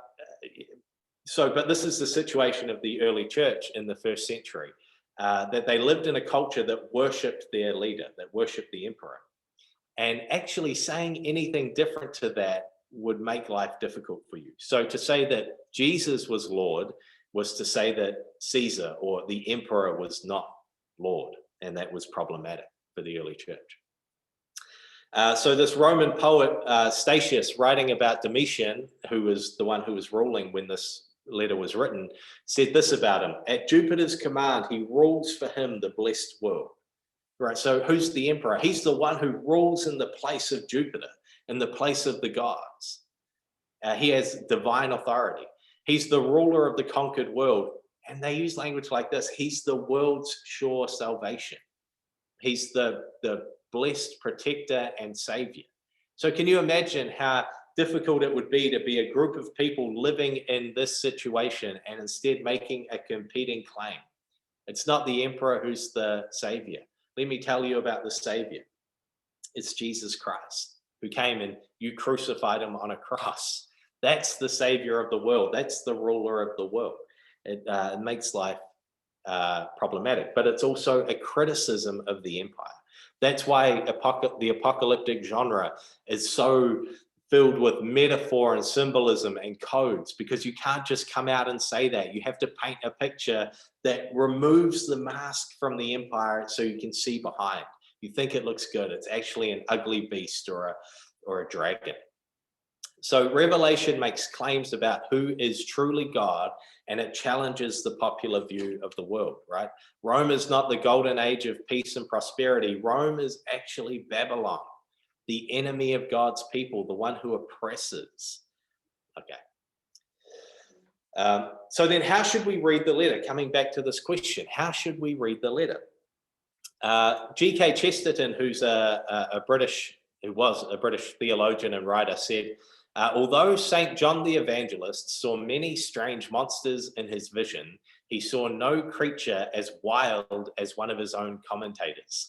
this is the situation of the early church in the first century, that they lived in a culture that worshipped their leader, that worshipped the emperor. And actually saying anything different to that would make life difficult for you. So to say that Jesus was Lord was to say that Caesar or the emperor was not Lord, and that was problematic for the early church. So this Roman poet, Statius, writing about Domitian, who was the one who was ruling when this letter was written, said this about him: at Jupiter's command, he rules for him the blessed world. Right, so who's the emperor? He's the one who rules in the place of Jupiter, in the place of the gods. He has divine authority. He's the ruler of the conquered world. And they use language like this: he's the world's sure salvation. He's the blessed protector and savior. So can you imagine how difficult it would be to be a group of people living in this situation and instead making a competing claim? It's not the emperor who's the savior. Let me tell you about the savior. It's Jesus Christ, who came and you crucified him on a cross. That's the savior of the world. That's the ruler of the world. It makes life problematic, but it's also a criticism of the empire. That's why the apocalyptic genre is so filled with metaphor and symbolism and codes, because you can't just come out and say that. You have to paint a picture that removes the mask from the empire so you can see behind. You think it looks good. It's actually an ugly beast or a dragon. So Revelation makes claims about who is truly God, and it challenges the popular view of the world, right? Rome is not the golden age of peace and prosperity. Rome is actually Babylon, the enemy of God's people, the one who oppresses. Okay. So then how should we read the letter? Coming back to this question, how should we read the letter? G.K. Chesterton, who was a British theologian and writer, said, although St. John the Evangelist saw many strange monsters in his vision, he saw no creature as wild as one of his own commentators,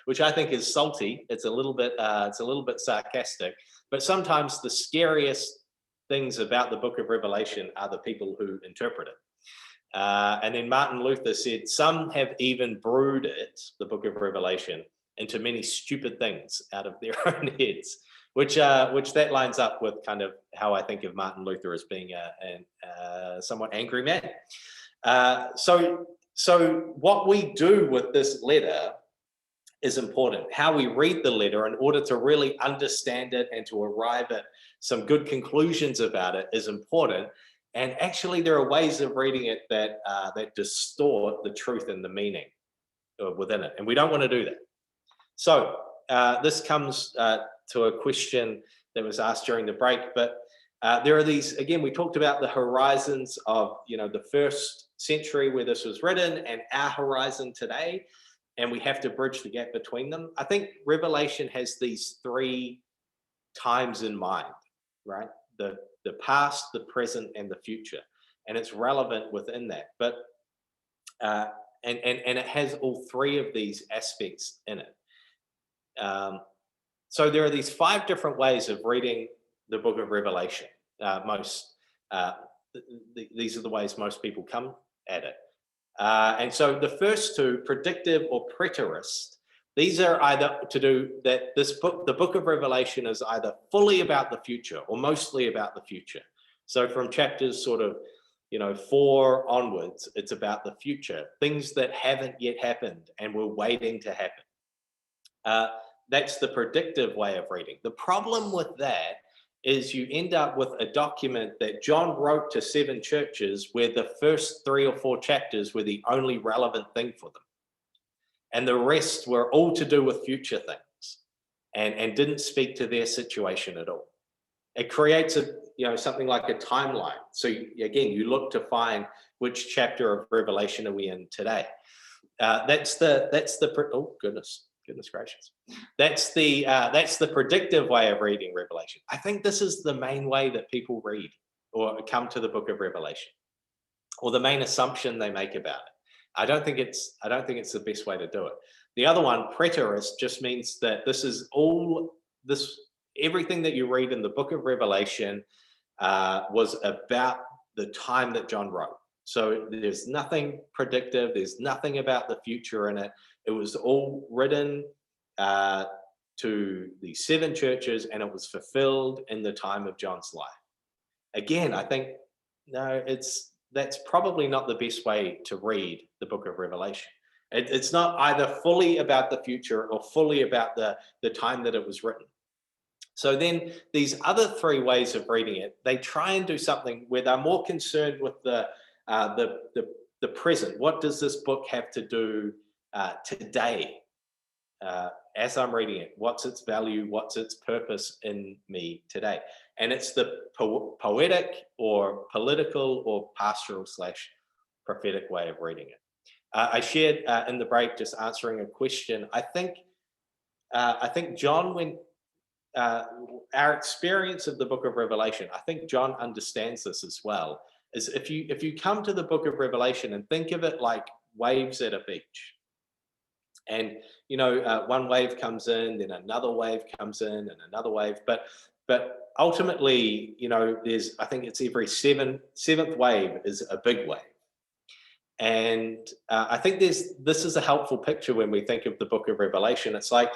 which I think is salty. It's a little bit sarcastic, but sometimes the scariest things about the book of Revelation are the people who interpret it. And then Martin Luther said, some have even brewed it, the book of Revelation, into many stupid things out of their own heads, which that lines up with kind of how I think of Martin Luther as being a somewhat angry man. So what we do with this letter is important. How we read the letter in order to really understand it and to arrive at some good conclusions about it is important. And actually, there are ways of reading it that distort the truth and the meaning within it, and we don't want to do that. So this comes to a question that was asked during the break, but there are these, again, we talked about the horizons of, the first century where this was written and our horizon today, and we have to bridge the gap between them. I think Revelation has these three times in mind, right? The past, the present, and the future, and it's relevant within that. But and it has all three of these aspects in it. So there are these 5 different ways of reading the book of Revelation. These are the ways most people come at it. And so the first 2, predictive or preterist, these are either to do that the book of Revelation is either fully about the future or mostly about the future. So from chapters sort of, 4 onwards, it's about the future, things that haven't yet happened and we're waiting to happen. That's the predictive way of reading. The problem with that is you end up with a document that John wrote to 7 churches where the first 3 or 4 chapters were the only relevant thing for them. And the rest were all to do with future things and didn't speak to their situation at all. It creates something like a timeline. So again, you look to find which chapter of Revelation are we in today. Oh goodness gracious. That's the predictive way of reading Revelation. I think this is the main way that people read or come to the book of Revelation, or the main assumption they make about it. I don't think it's the best way to do it. The other one, preterist, just means that everything that you read in the book of Revelation was about the time that John wrote. So there's nothing predictive, there's nothing about the future in it. It was all written to the 7 churches, and it was fulfilled in the time of John's life. Again, I think, no, that's probably not the best way to read the book of Revelation. It's not either fully about the future or fully about the time that it was written. So then these other 3 ways of reading it, they try and do something where they're more concerned with the present. What does this book have to do today? As I'm reading it, what's its value? What's its purpose in me today? And it's the poetic or political or pastoral / prophetic way of reading it. I shared in the break, just answering a question. I think John, when our experience of the book of Revelation, I think John understands this as well, is if you come to the book of Revelation and think of it like waves at a beach, and one wave comes in, then another wave comes in, and another wave, but ultimately, I think it's every seventh wave is a big wave. And I think this is a helpful picture when we think of the book of Revelation. It's like,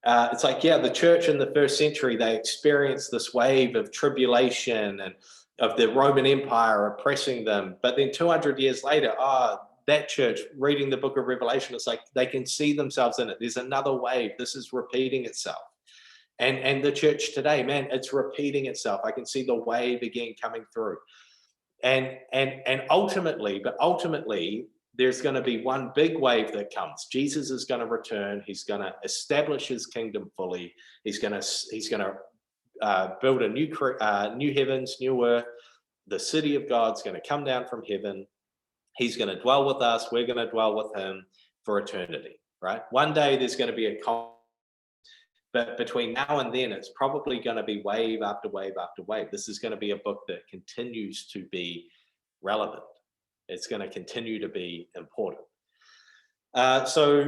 the church in the first century, they experienced this wave of tribulation and of the Roman Empire oppressing them. But then 200 years later, that church reading the book of Revelation, it's like they can see themselves in it. There's another wave. This is repeating itself. And the church today, man, it's repeating itself. I can see the wave again coming through. And ultimately, there's going to be one big wave that comes. Jesus is going to return. He's going to establish his kingdom fully. He's going to build a new heavens, new earth. The city of God's going to come down from heaven. He's going to dwell with us. We're going to dwell with him for eternity, right? One day there's going to be but between now and then, it's probably going to be wave after wave after wave. This is going to be a book that continues to be relevant. It's going to continue to be important. Oh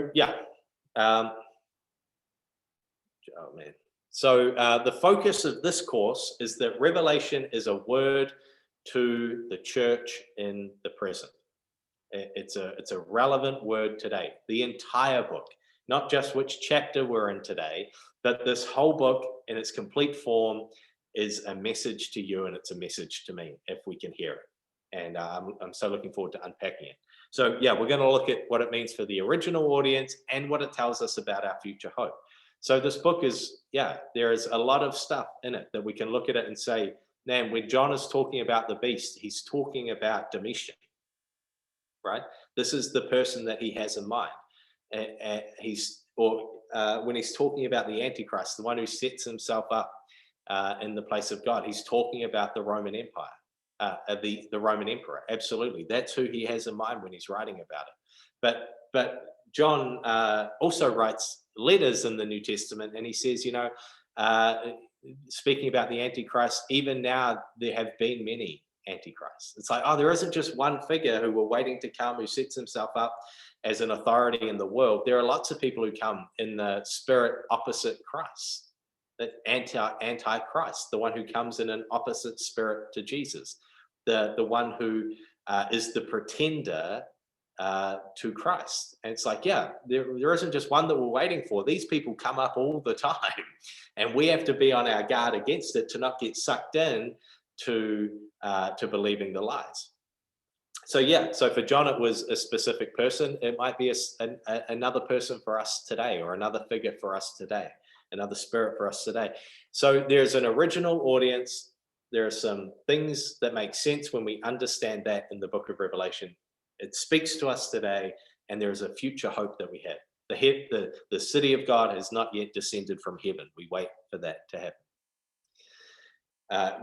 man. So the focus of this course is that Revelation is a word to the church in the present. It's a relevant word today. The entire book, not just which chapter we're in today, but this whole book in its complete form is a message to you, and it's a message to me if we can hear it. And I'm so looking forward to unpacking it. So yeah, we're going to look at what it means for the original audience and what it tells us about our future hope. So this book is, there is a lot of stuff in it that we can look at it and say, man, when John is talking about the beast, he's talking about Domitian, right? This is the person that he has in mind. When he's talking about the Antichrist, the one who sets himself up in the place of God, he's talking about the Roman Empire, the Roman Emperor. Absolutely, that's who he has in mind when he's writing about it. But John also writes letters in the New Testament, and he says, speaking about the Antichrist, even now there have been many, Antichrist. It's like, oh, there isn't just one figure who we're waiting to come, who sets himself up as an authority in the world. There are lots of people who come in the spirit opposite Christ, that anti-Christ, the one who comes in an opposite spirit to Jesus, the one who is the pretender to Christ. And it's like, yeah, there isn't just one that we're waiting for. These people come up all the time, and we have to be on our guard against it to not get sucked in to believing the lies. So yeah, so for John, it was a specific person. It might be another person for us today, or another figure for us today, another spirit for us today. So there's an original audience. There are some things that make sense when we understand that in the book of Revelation. It speaks to us today, and there is a future hope that we have. The city of God has not yet descended from heaven. We wait for that to happen.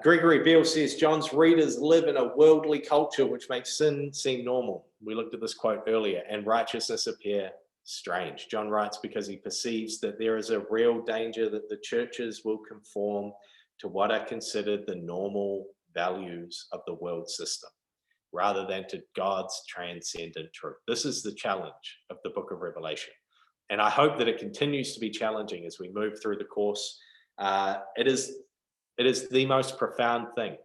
Gregory Beale says, John's readers live in a worldly culture which makes sin seem normal. We looked at this quote earlier, and righteousness appear strange. John writes because he perceives that there is a real danger that the churches will conform to what are considered the normal values of the world system, rather than to God's transcendent truth. This is the challenge of the book of Revelation. And I hope that it continues to be challenging as we move through the course. It is the most profound thing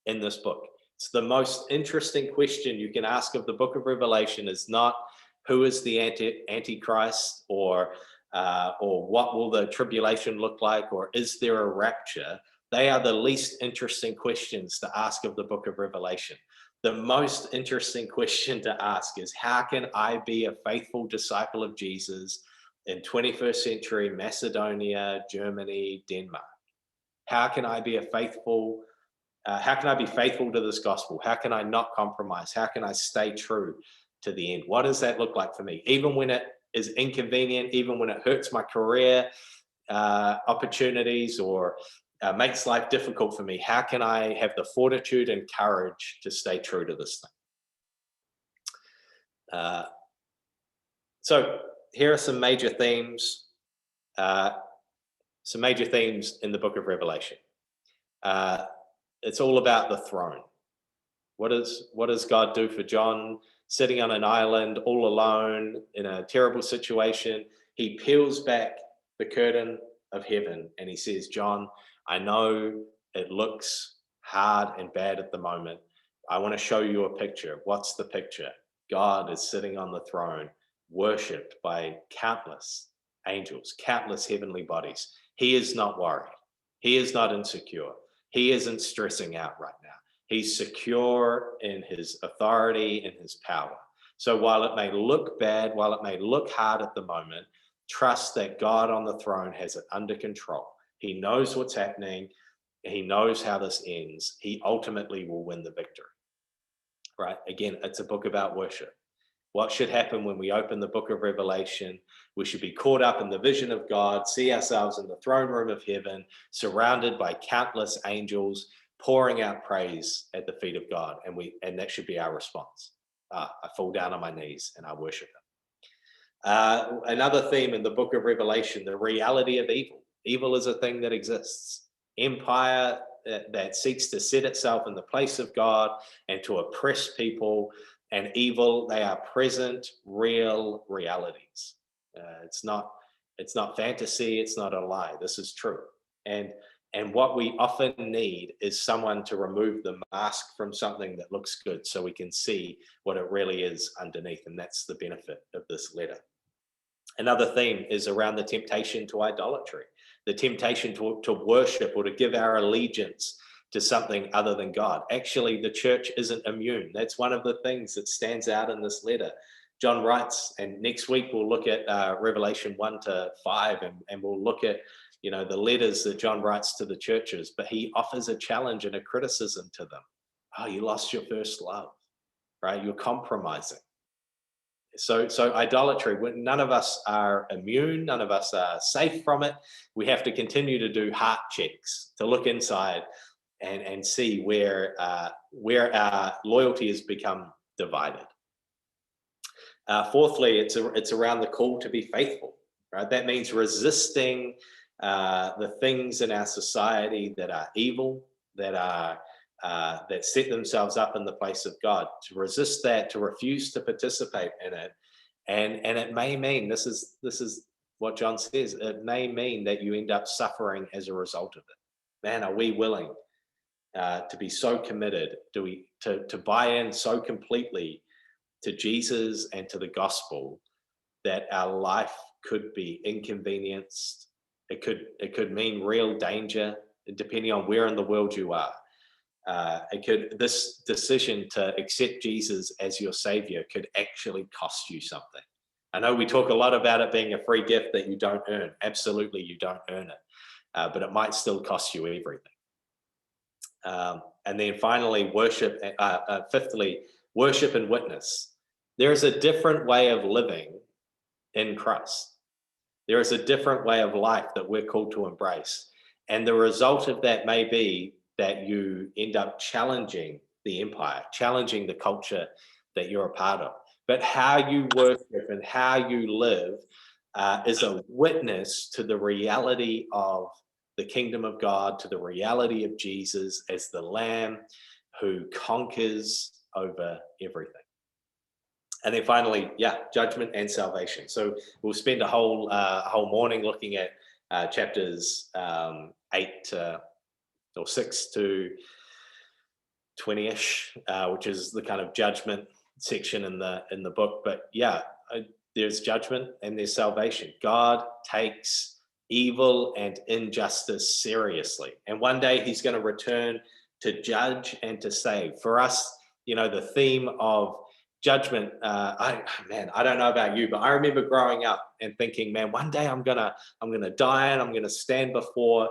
in this book. It's the most interesting question you can ask of the book of Revelation is not who is the Antichrist, or what will the tribulation look like, or is there a rapture? They are the least interesting questions to ask of the book of Revelation. The most interesting question to ask is, how can I be a faithful disciple of Jesus in 21st century Macedonia, Germany, Denmark? How can I be faithful to this gospel? How can I not compromise? How can I stay true to the end? What does that look like for me? Even when it is inconvenient, even when it hurts my career opportunities, or makes life difficult for me, how can I have the fortitude and courage to stay true to this thing? So here are some major themes. Some major themes in the book of Revelation. It's all about the throne. What does God do for John sitting on an island all alone in a terrible situation? He peels back the curtain of heaven and he says, John, I know it looks hard and bad at the moment. I want to show you a picture. What's the picture? God is sitting on the throne, worshipped by countless angels, countless heavenly bodies. He is not worried. He is not insecure. He isn't stressing out right now. He's secure in his authority and his power. So while it may look bad, while it may look hard at the moment, trust that God on the throne has it under control. He knows what's happening. He knows how this ends. He ultimately will win the victory. Right? Again, it's a book about worship. What should happen when we open the book of Revelation? We should be caught up in the vision of God, see ourselves in the throne room of heaven, surrounded by countless angels, pouring out praise at the feet of God. And that should be our response. I fall down on my knees and I worship him. Another theme in the book of Revelation, the reality of evil. Evil is a thing that exists. Empire that seeks to set itself in the place of God and to oppress people, and evil, they are present, real realities. It's not fantasy, it's not a lie. This is true. And what we often need is someone to remove the mask from something that looks good so we can see what it really is underneath. And that's the benefit of this letter. Another theme is around the temptation to idolatry, the temptation to worship or to give our allegiance to something other than God. Actually, the church isn't immune. That's one of the things that stands out in this letter. John writes, and next week we'll look at Revelation 1 to 5, and we'll look at the letters that John writes to the churches, but he offers a challenge and a criticism to them. Oh, you lost your first love, right? You're compromising. So idolatry, none of us are immune, none of us are safe from it. We have to continue to do heart checks, to look inside and see where our loyalty has become divided. Fourthly, it's around the call to be faithful, right? That means resisting the things in our society that are evil, that are that set themselves up in the place of God, to resist that, to refuse to participate in it. And it may mean, this is what John says, it may mean that you end up suffering as a result of it. Man, are we willing to be so committed, to buy in so completely to Jesus and to the gospel that our life could be inconvenienced? It could mean real danger, depending on where in the world you are. This decision to accept Jesus as your savior could actually cost you something. I know we talk a lot about it being a free gift that you don't earn. Absolutely, you don't earn it, but it might still cost you everything. And then finally, fifthly, worship and witness. There is a different way of living in Christ. There is a different way of life that we're called to embrace. And the result of that may be that you end up challenging the empire, challenging the culture that you're a part of. But how you worship and how you live is a witness to the reality of the kingdom of God, to the reality of Jesus as the Lamb who conquers over everything. And then finally, judgment and salvation. So we'll spend a whole morning looking at chapters 6 to 20-ish, which is the kind of judgment section in the book. But there's judgment and there's salvation. God takes evil and injustice seriously, and one day he's going to return to judge and to save. For us, the theme of judgment, I don't know about you, but I remember growing up and thinking, man, one day I'm gonna die and I'm gonna stand before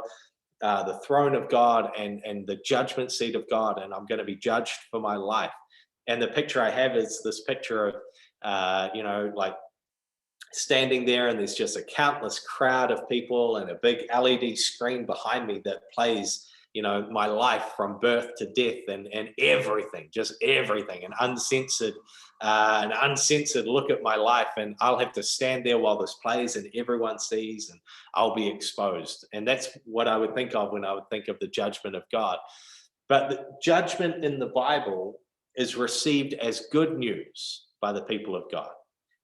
the throne of God and the judgment seat of God, and I'm going to be judged for my life. And the picture I have is this picture of like standing there, and there's just a countless crowd of people and a big LED screen behind me that plays my life from birth to death and everything, just everything, an uncensored look at my life. And I'll have to stand there while this plays and everyone sees, and I'll be exposed. And that's what I would think of when I would think of the judgment of God. But the judgment in the Bible is received as good news by the people of God.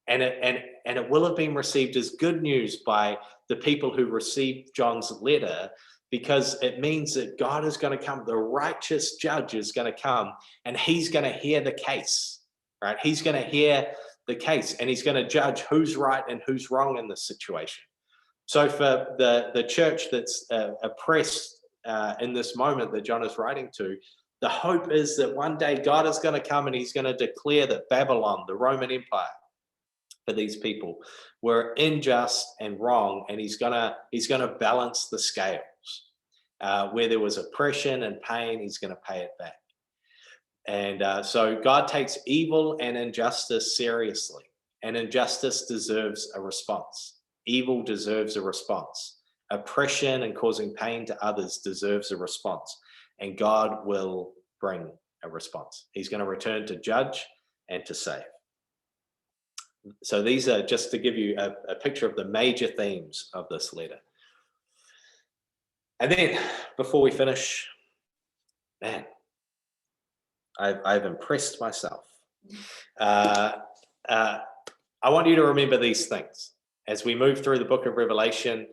And it will have been received as good news by the people who received John's letter, because it means that God is going to come, the righteous judge is going to come, and he's going to hear the case, right? He's going to hear the case, and he's going to judge who's right and who's wrong in this situation. So for the church that's oppressed in this moment that John is writing to, the hope is that one day God is going to come and he's going to declare that Babylon, the Roman Empire, for these people were unjust and wrong, and he's gonna balance the scales. Where there was oppression and pain, he's gonna pay it back. And so God takes evil and injustice seriously, and injustice deserves a response. Evil deserves a response. Oppression and causing pain to others deserves a response, and God will bring a response. He's going to return to judge and to save. So these are just to give you a picture of the major themes of this letter. And then before we finish, man, I've impressed myself. I want you to remember these things. As we move through the book of Revelation,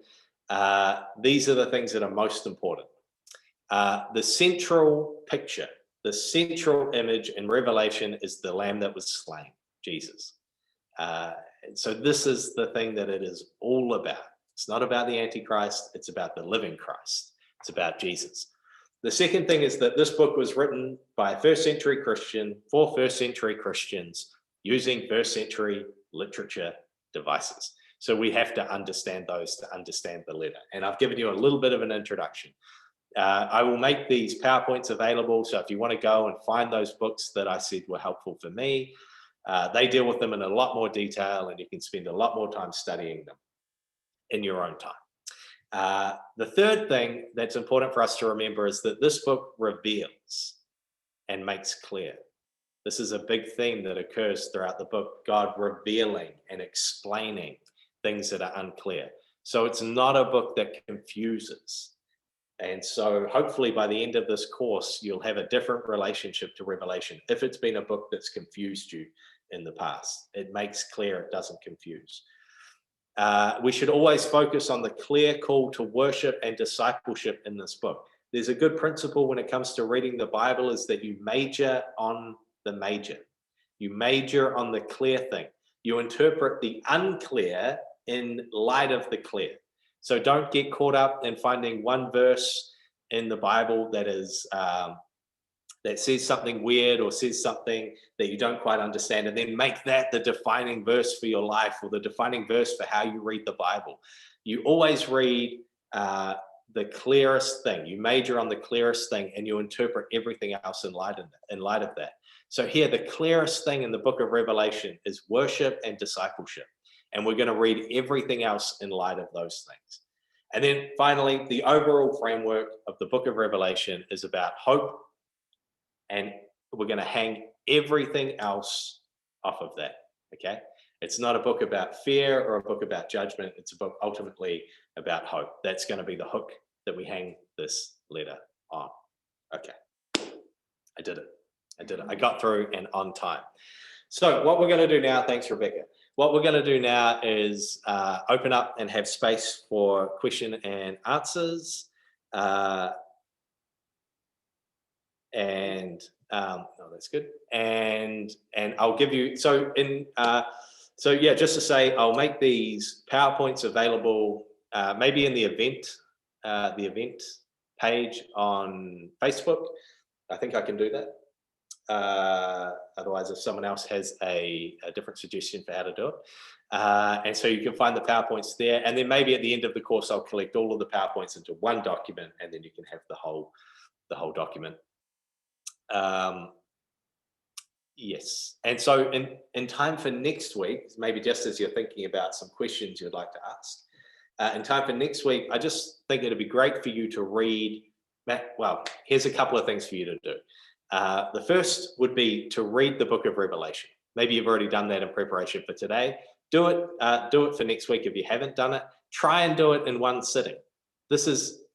these are the things that are most important. The central picture, the central image in Revelation is the Lamb that was slain, Jesus. So this is the thing that it is all about. It's not about the Antichrist, it's about the living Christ. It's about Jesus. The second thing is that this book was written by a first century Christian for first century Christians using first century literature devices. So we have to understand those to understand the letter. And I've given you a little bit of an introduction. I will make these PowerPoints available. So if you want to go and find those books that I said were helpful for me, they deal with them in a lot more detail, and you can spend a lot more time studying them in your own time. The third thing that's important for us to remember is that this book reveals and makes clear. This is a big theme that occurs throughout the book, God revealing and explaining things that are unclear. So it's not a book that confuses. And so hopefully by the end of this course, you'll have a different relationship to Revelation. If it's been a book that's confused you in the past, it makes clear, it doesn't confuse. We should always focus on the clear call to worship and discipleship in this book. There's a good principle when it comes to reading the Bible, is that you major on the major. You major on the clear thing. You interpret the unclear in light of the clear. So don't get caught up in finding one verse in the Bible that is that says something weird or says something that you don't quite understand, and then make that the defining verse for your life or the defining verse for how you read the Bible. You always read the clearest thing. You major on the clearest thing, and you interpret everything else in light of that. So here, the clearest thing in the book of Revelation is worship and discipleship. And we're going to read everything else in light of those things. And then finally, the overall framework of the book of Revelation is about hope. And we're going to hang everything else off of that. Okay. It's not a book about fear or a book about judgment. It's a book ultimately about hope. That's going to be the hook that we hang this letter on. Okay. I did it. I got through and on time. So what we're going to do now, thanks, Rebecca. What we're going to do now is open up and have space for question and answers. Oh, that's good. And I'll give you, so yeah, just to say, I'll make these PowerPoints available maybe in the event page on Facebook. I think I can do that. Otherwise, if someone else has a different suggestion for how to do it. And so you can find the PowerPoints there. And then maybe at the end of the course, I'll collect all of the PowerPoints into one document, and then you can have the whole document. Yes. And so in time for next week, maybe just as you're thinking about some questions you'd like to ask, in time for next week, I just think it'd be great for you to read. Well, here's a couple of things for you to do. The first would be to read the book of Revelation. Maybe you've already done that in preparation for today. Do it for next week if you haven't done it. Try and do it in one sitting.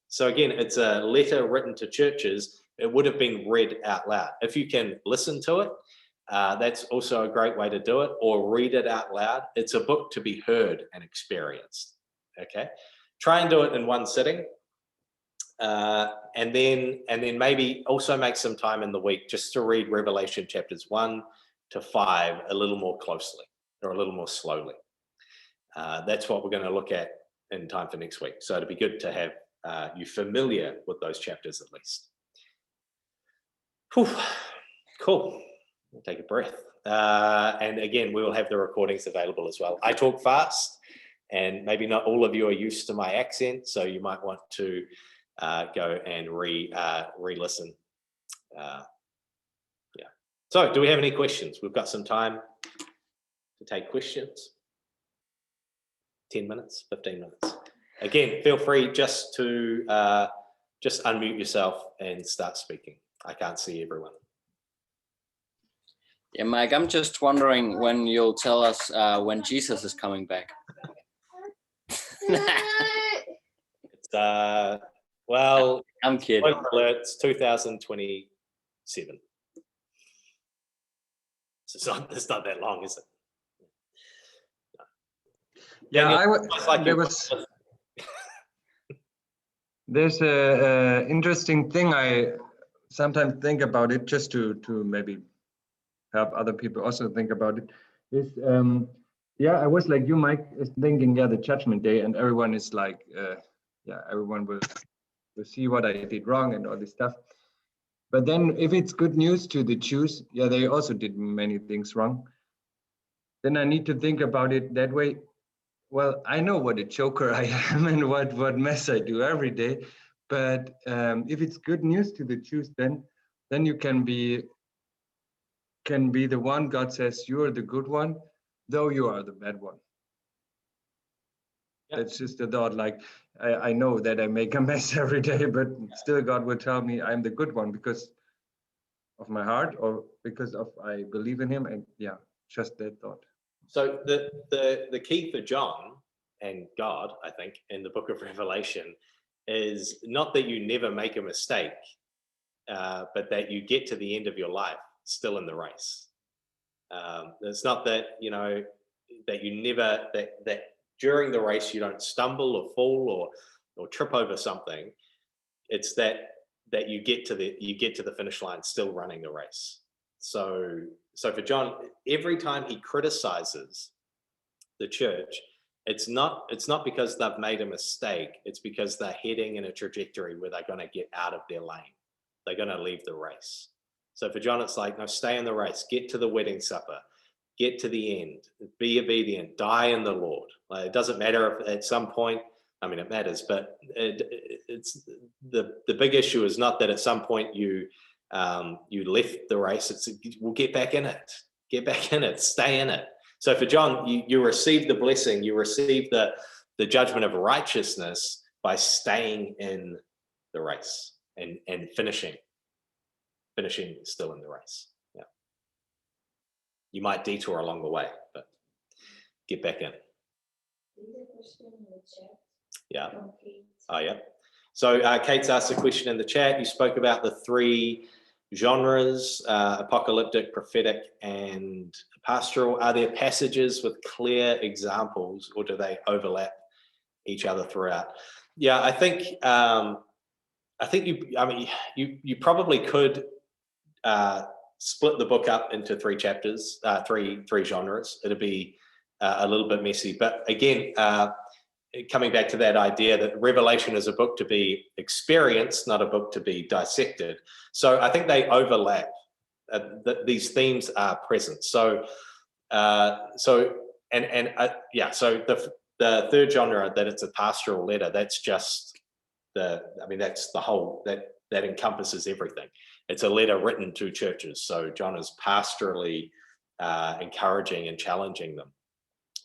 So again, it's a letter written to churches. It would have been read out loud. If you can listen to it, that's also a great way to do it, or read it out loud. It's a book to be heard and experienced. Okay, try and do it in one sitting. And then maybe also make some time in the week just to read Revelation chapters 1 to 5 a little more closely, or a little more slowly. That's what we're going to look at in time for next week. So it'd be good to have you familiar with those chapters at least. Whew. Cool. We'll take a breath. And again, we will have the recordings available as well. I talk fast, and maybe not all of you are used to my accent, so you might want to go and re-listen. Yeah. So do we have any questions? We've got some time to take questions. 10 minutes, 15 minutes. Again, feel free just to just unmute yourself and start speaking. I can't see everyone. Yeah, Mike, I'm just wondering when you'll tell us when Jesus is coming back. It's well, I'm kidding. spoiler alert, it's 2027. So it's not that long, is it? Yeah, There's there's a interesting thing I sometimes think about it, just to maybe help other people also think about it, is I was like you, Mike, is thinking, the judgment day, and everyone is like, everyone will see what I did wrong and all this stuff. But then if it's good news to the Jews, they also did many things wrong. Then I need to think about it that way. Well, I know what a joker I am and what mess I do every day. But if it's good news to the Jews, then you can be the one God says you are the good one, though you are the bad one. Yeah. That's just a thought. Like, I know that I make a mess every day, but still God will tell me I'm the good one because of my heart, or because of I believe in him. And just that thought. So the key for John and God, I think, in the book of Revelation is not that you never make a mistake, but that you get to the end of your life still in the race. It's not that, you know, that you never, that during the race you don't stumble or fall or trip over something. It's that you get to the finish line still running the race. So for John, every time he criticizes the church, it's not because they've made a mistake. It's because they're heading in a trajectory where they're going to get out of their lane. They're going to leave the race. So for John, it's like, no, stay in the race, get to the wedding supper, get to the end, be obedient, die in the Lord. Like, it doesn't matter if at some point, I mean, it matters, but it's the big issue is not that at some point you left the race. It's, we'll get back in it, stay in it. So for John, you receive the blessing, you receive the judgment of righteousness by staying in the race and finishing still in the race. Yeah. You might detour along the way, but get back in. There's a question in the chat. Yeah. from Kate. Oh, yeah. So Kate's asked a question in the chat. You spoke about the three genres, apocalyptic, prophetic, and pastoral. Are there passages with clear examples, or do they overlap each other throughout? Yeah, I think you probably could split the book up into three chapters, three genres. It'd be a little bit messy, but again, coming back to that idea that Revelation is a book to be experienced, not a book to be dissected. So I think they overlap. These themes are present. So the third genre, that it's a pastoral letter, that's just that's the whole, that encompasses everything. It's a letter written to churches. So John is pastorally encouraging and challenging them.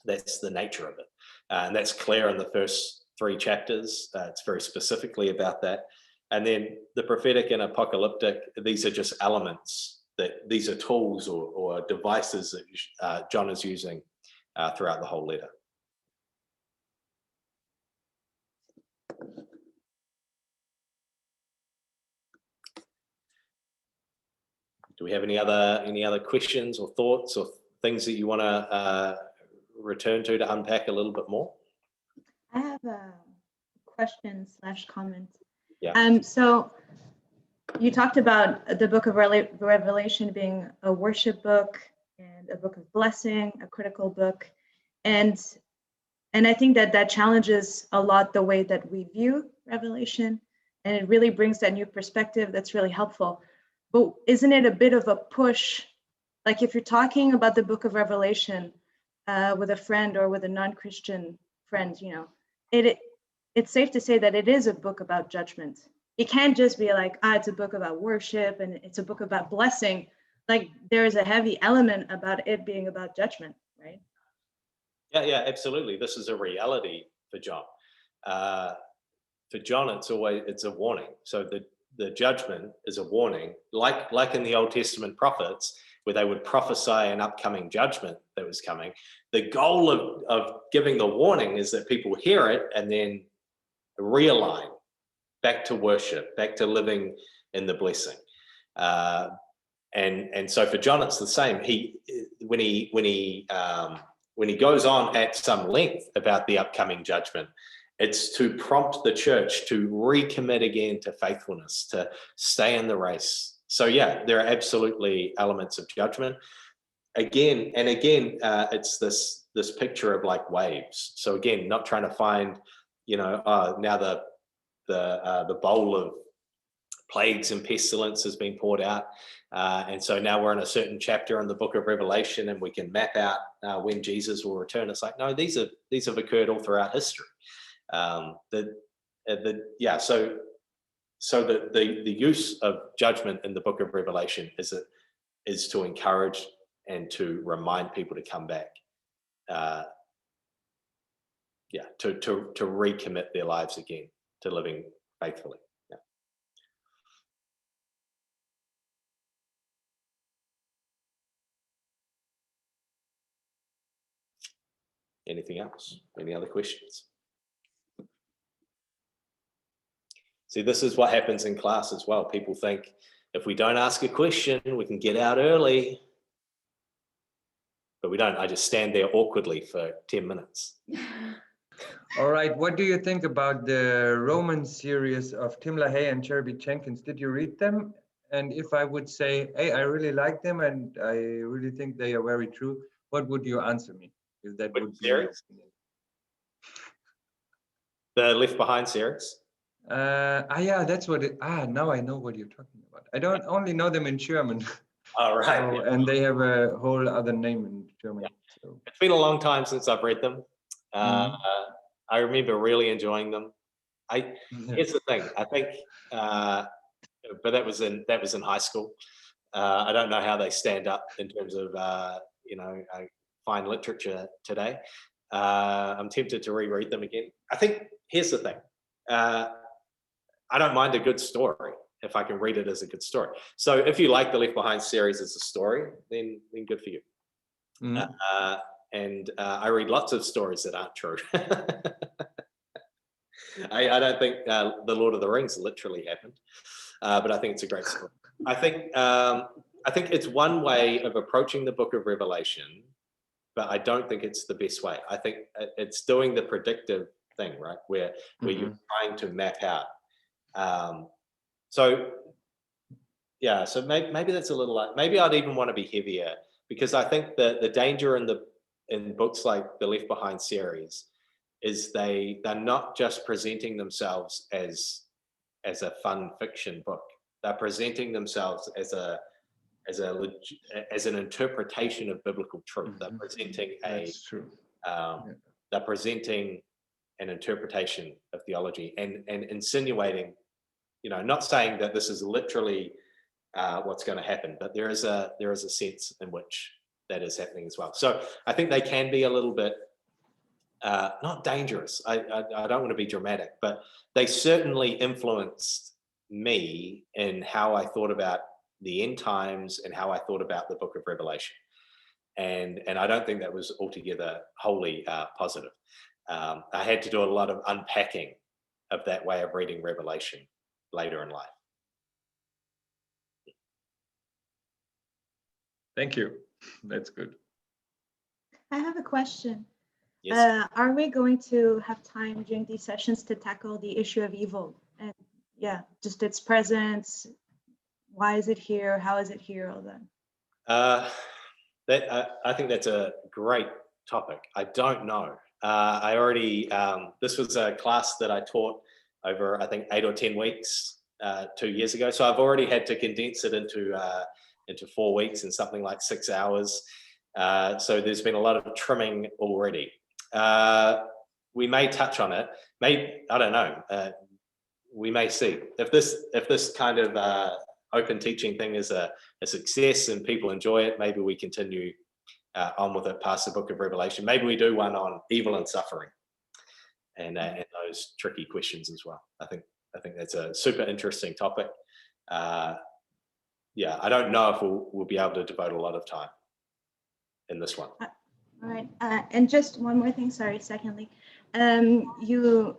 That's the nature of it. And that's clear in the first three chapters. It's very specifically about that. And then the prophetic and apocalyptic, these are just elements, that these are tools or devices that John is using throughout the whole letter. Do we have any other questions or thoughts or things that you want to return to unpack a little bit more? I have a question / comment. Yeah. So you talked about the book of Revelation being a worship book and a book of blessing, a critical book. And I think that challenges a lot the way that we view Revelation. And it really brings that new perspective that's really helpful. But isn't it a bit of a push? Like if you're talking about the book of Revelation with a friend or with a non-Christian friend, you know, it's safe to say that it is a book about judgment. It can't just be like, it's a book about worship and it's a book about blessing. Like there is a heavy element about it being about judgment, right? Yeah, absolutely. This is a reality for John. For John, it's a warning. So the judgment is a warning, like in the Old Testament prophets, where they would prophesy an upcoming judgment that was coming. The goal of giving the warning is that people hear it and then realign back to worship, back to living in the blessing. And so for John, it's the same. When he goes on at some length about the upcoming judgment, it's to prompt the church to recommit again to faithfulness, to stay in the race. So yeah, there are absolutely elements of judgment. Again, it's this picture of like waves. So again, not trying to find, now the bowl of plagues and pestilence has been poured out. And so now we're in a certain chapter in the book of Revelation and we can map out when Jesus will return. It's like, no, these have occurred all throughout history. So the use of judgment in the book of Revelation is to encourage and to remind people to come back. To recommit their lives again to living faithfully. Yeah. Anything else? Any other questions? See, this is what happens in class as well. People think if we don't ask a question, we can get out early. But we don't. I just stand there awkwardly for 10 minutes. All right. What do you think about the Roman series of Tim LaHaye and Jeremy Jenkins? Did you read them? And if I would say, hey, I really like them and I really think they are very true, what would you answer me? If that Which would be your series? opinion. The Left Behind series. Yeah, that's what it. Now I know what you're talking about. I don't only know them in German. Oh, right. So, and they have a whole other name in German. So. It's been a long time since I've read them. I remember really enjoying them. Here's the thing. I think, but that was in high school. I don't know how they stand up in terms of fine literature today. I'm tempted to reread them again. I think here's the thing. I don't mind a good story if I can read it as a good story. So if you like the Left Behind series as a story, then good for you. And I read lots of stories that aren't true. I don't think the Lord of the Rings literally happened, but I think it's a great story. I think it's one way of approaching the Book of Revelation, but I don't think it's the best way. I think it's doing the predictive thing, right, where you're trying to map out. So maybe that's a little. Maybe I'd even want to be heavier, because I think that the danger in books like the Left Behind series is they're not just presenting themselves as a fun fiction book. They're presenting themselves as an interpretation of biblical truth. They're presenting That's true. They're presenting an interpretation of theology and insinuating, not saying that this is literally what's going to happen, but there is a sense in which that is happening as well. So I think they can be a little bit not dangerous. I don't want to be dramatic, but they certainly influenced me in how I thought about the end times and how I thought about the Book of Revelation. And I don't think that was altogether wholly positive. I had to do a lot of unpacking of that way of reading Revelation later in life. Thank you. That's good. I have a question. Yes. Are we going to have time during these sessions to tackle the issue of evil? And just its presence. Why is it here? How is it here? All that. I think that's a great topic. I don't know. I already, this was a class that I taught over, I think, 8 or 10 weeks 2 years ago. So I've already had to condense it into 4 weeks and something like 6 hours. So there's been a lot of trimming already. We may touch on it. I don't know. We may see if this kind of open teaching thing is a success and people enjoy it. Maybe we continue on with it past the Book of Revelation. Maybe we do one on evil and suffering, and those tricky questions as well. I think that's a super interesting topic. I don't know if we'll be able to devote a lot of time in this one. All right, and just one more thing. Sorry. Secondly, you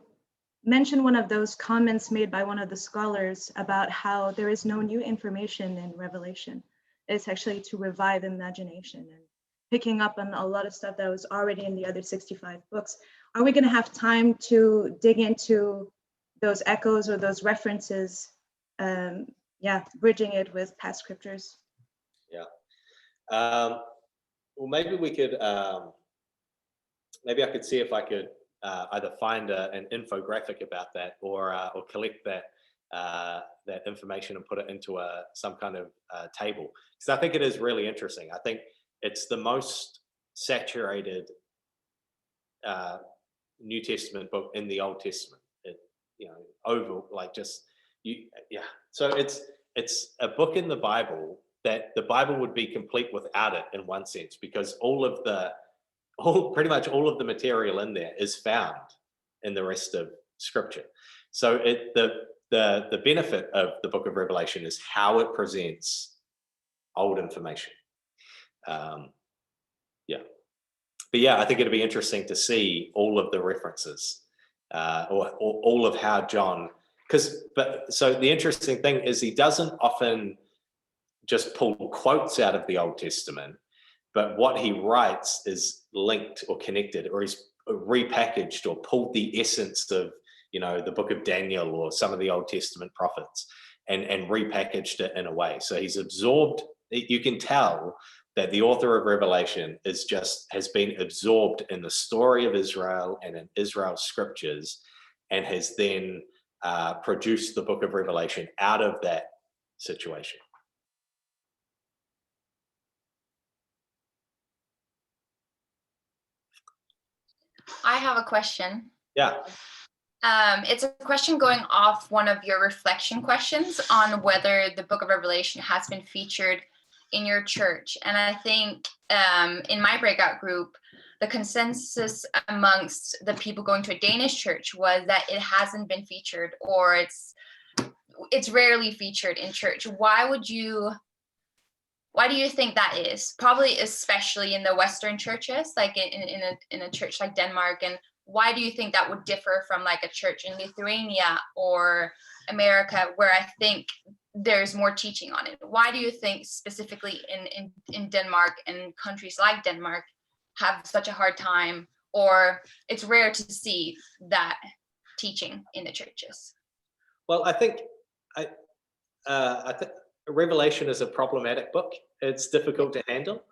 mentioned one of those comments made by one of the scholars about how there is no new information in Revelation. It's actually to revive imagination and picking up on a lot of stuff that was already in the other 65 books. Are we going to have time to dig into those echoes or those references? Bridging it with past scriptures. Well, maybe we could. Maybe I could see if I could either find an infographic about that, or collect that information and put it into some kind of table, because I think it is really interesting. I think it's the most saturated New Testament book in the Old Testament. So it's a book in the Bible that the Bible would be complete without it, in one sense, because pretty much all of the material in there is found in the rest of Scripture. So the benefit of the Book of Revelation is how it presents old information. I think it'd be interesting to see all of the references, or all of how John So the interesting thing is he doesn't often just pull quotes out of the Old Testament, but what he writes is linked or connected, or he's repackaged or pulled the essence of, the book of Daniel or some of the Old Testament prophets and repackaged it in a way. So he's absorbed, you can tell that the author of Revelation has been absorbed in the story of Israel and in Israel's scriptures, and has then produced the book of Revelation out of that situation. I have a question. Yeah. It's a question going off one of your reflection questions on whether the book of Revelation has been featured in your church. And I think in my breakout group, the consensus amongst the people going to a Danish church was that it hasn't been featured, or it's rarely featured in church. Why do you think that is? Probably especially in the Western churches, like in a church like Denmark. And why do you think that would differ from like a church in Lithuania or America, where I think there's more teaching on it? Why do you think specifically in Denmark and countries like Denmark have such a hard time, or it's rare to see that teaching in the churches? Well, I think Revelation is a problematic book. It's difficult to handle,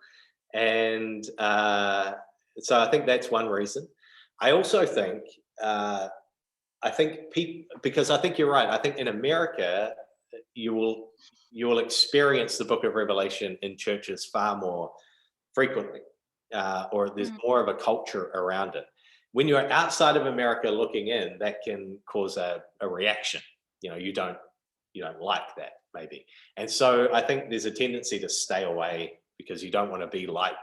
and so I think that's one reason. I also think because I think you're right. I think in America you will experience the book of Revelation in churches far more frequently, or there's more of a culture around it. When you're outside of America looking in, that can cause a reaction. You don't like that, maybe. And so I think there's a tendency to stay away because you don't want to be like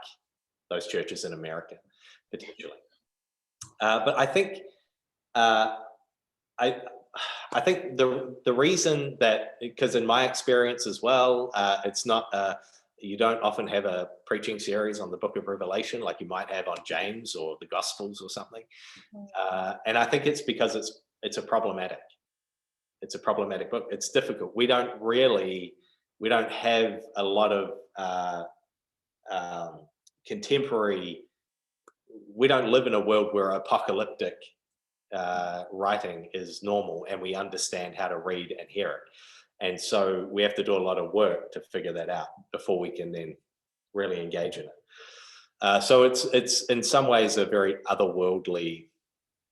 those churches in America, potentially. But I think I think the reason that, because in my experience as well, it's not you don't often have a preaching series on the book of Revelation like you might have on James or the Gospels or something. And I think it's because it's a problematic book. It's difficult. We don't have a lot of contemporary. We don't live in a world where apocalyptic writing is normal, and we understand how to read and hear it. And so we have to do a lot of work to figure that out before we can then really engage in it. So it's in some ways a very otherworldly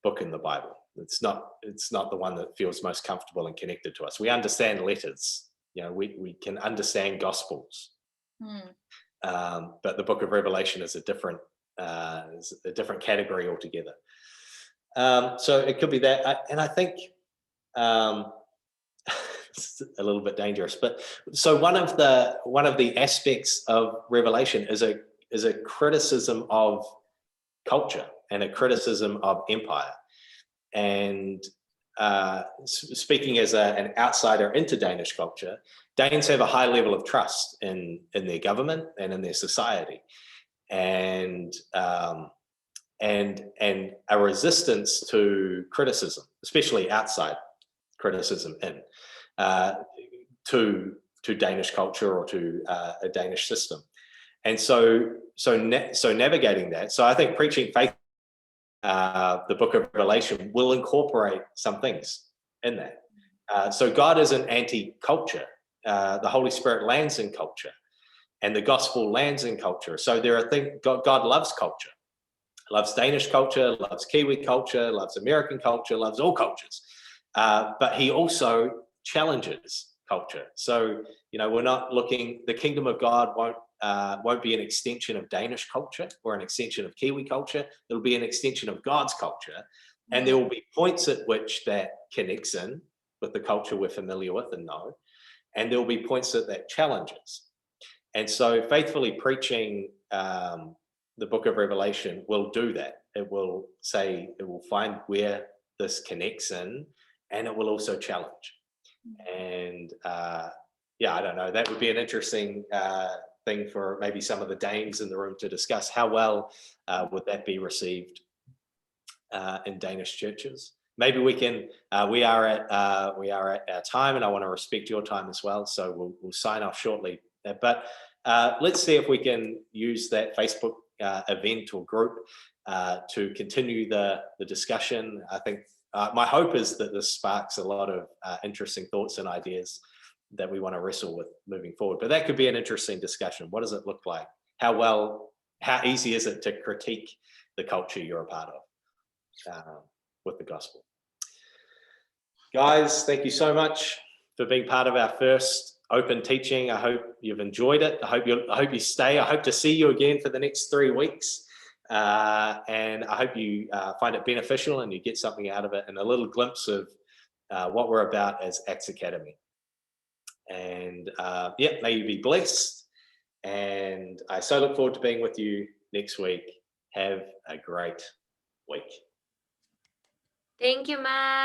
book in the Bible. It's not the one that feels most comfortable and connected to us. We understand letters, we can understand Gospels, but the book of Revelation is a different category altogether. So it could be that, and I think it's a little bit dangerous. But so one of the aspects of Revelation is a criticism of culture and a criticism of empire. And speaking as an outsider into Danish culture, Danes have a high level of trust in their government and in their society, and a resistance to criticism, especially outside criticism to Danish culture or to a Danish system. And so navigating that. So I think preaching faith, the book of Revelation, will incorporate some things in that. So God isn't anti-culture. The Holy Spirit lands in culture, and the gospel lands in culture. So there are things, God loves culture, loves Danish culture, loves Kiwi culture, loves American culture, loves all cultures. But he also challenges culture. So, we're not looking, the kingdom of God won't be an extension of Danish culture or an extension of Kiwi culture. It'll be an extension of God's culture. And there will be points at which that connects in with the culture we're familiar with and know. And there will be points that challenges. And so faithfully preaching the book of Revelation will do that. It will find where this connects in, and it will also challenge. And I don't know, that would be an interesting thing for maybe some of the Danes in the room to discuss. How well would that be received in Danish churches? maybe we can. We are at our time, and I want to respect your time as well. So we'll sign off shortly. But let's see if we can use that Facebook event or group to continue the discussion. I think my hope is that this sparks a lot of interesting thoughts and ideas that we want to wrestle with moving forward. But that could be an interesting discussion. What does it look like? How easy is it to critique the culture you're a part of with the gospel? Guys, thank you so much for being part of our first open teaching. I hope you've enjoyed it. I hope you stay. I hope to see you again for the next 3 weeks. And I hope you find it beneficial and you get something out of it and a little glimpse of what we're about as Acts Academy. And may you be blessed. And I so look forward to being with you next week. Have a great week. Thank you, Matt.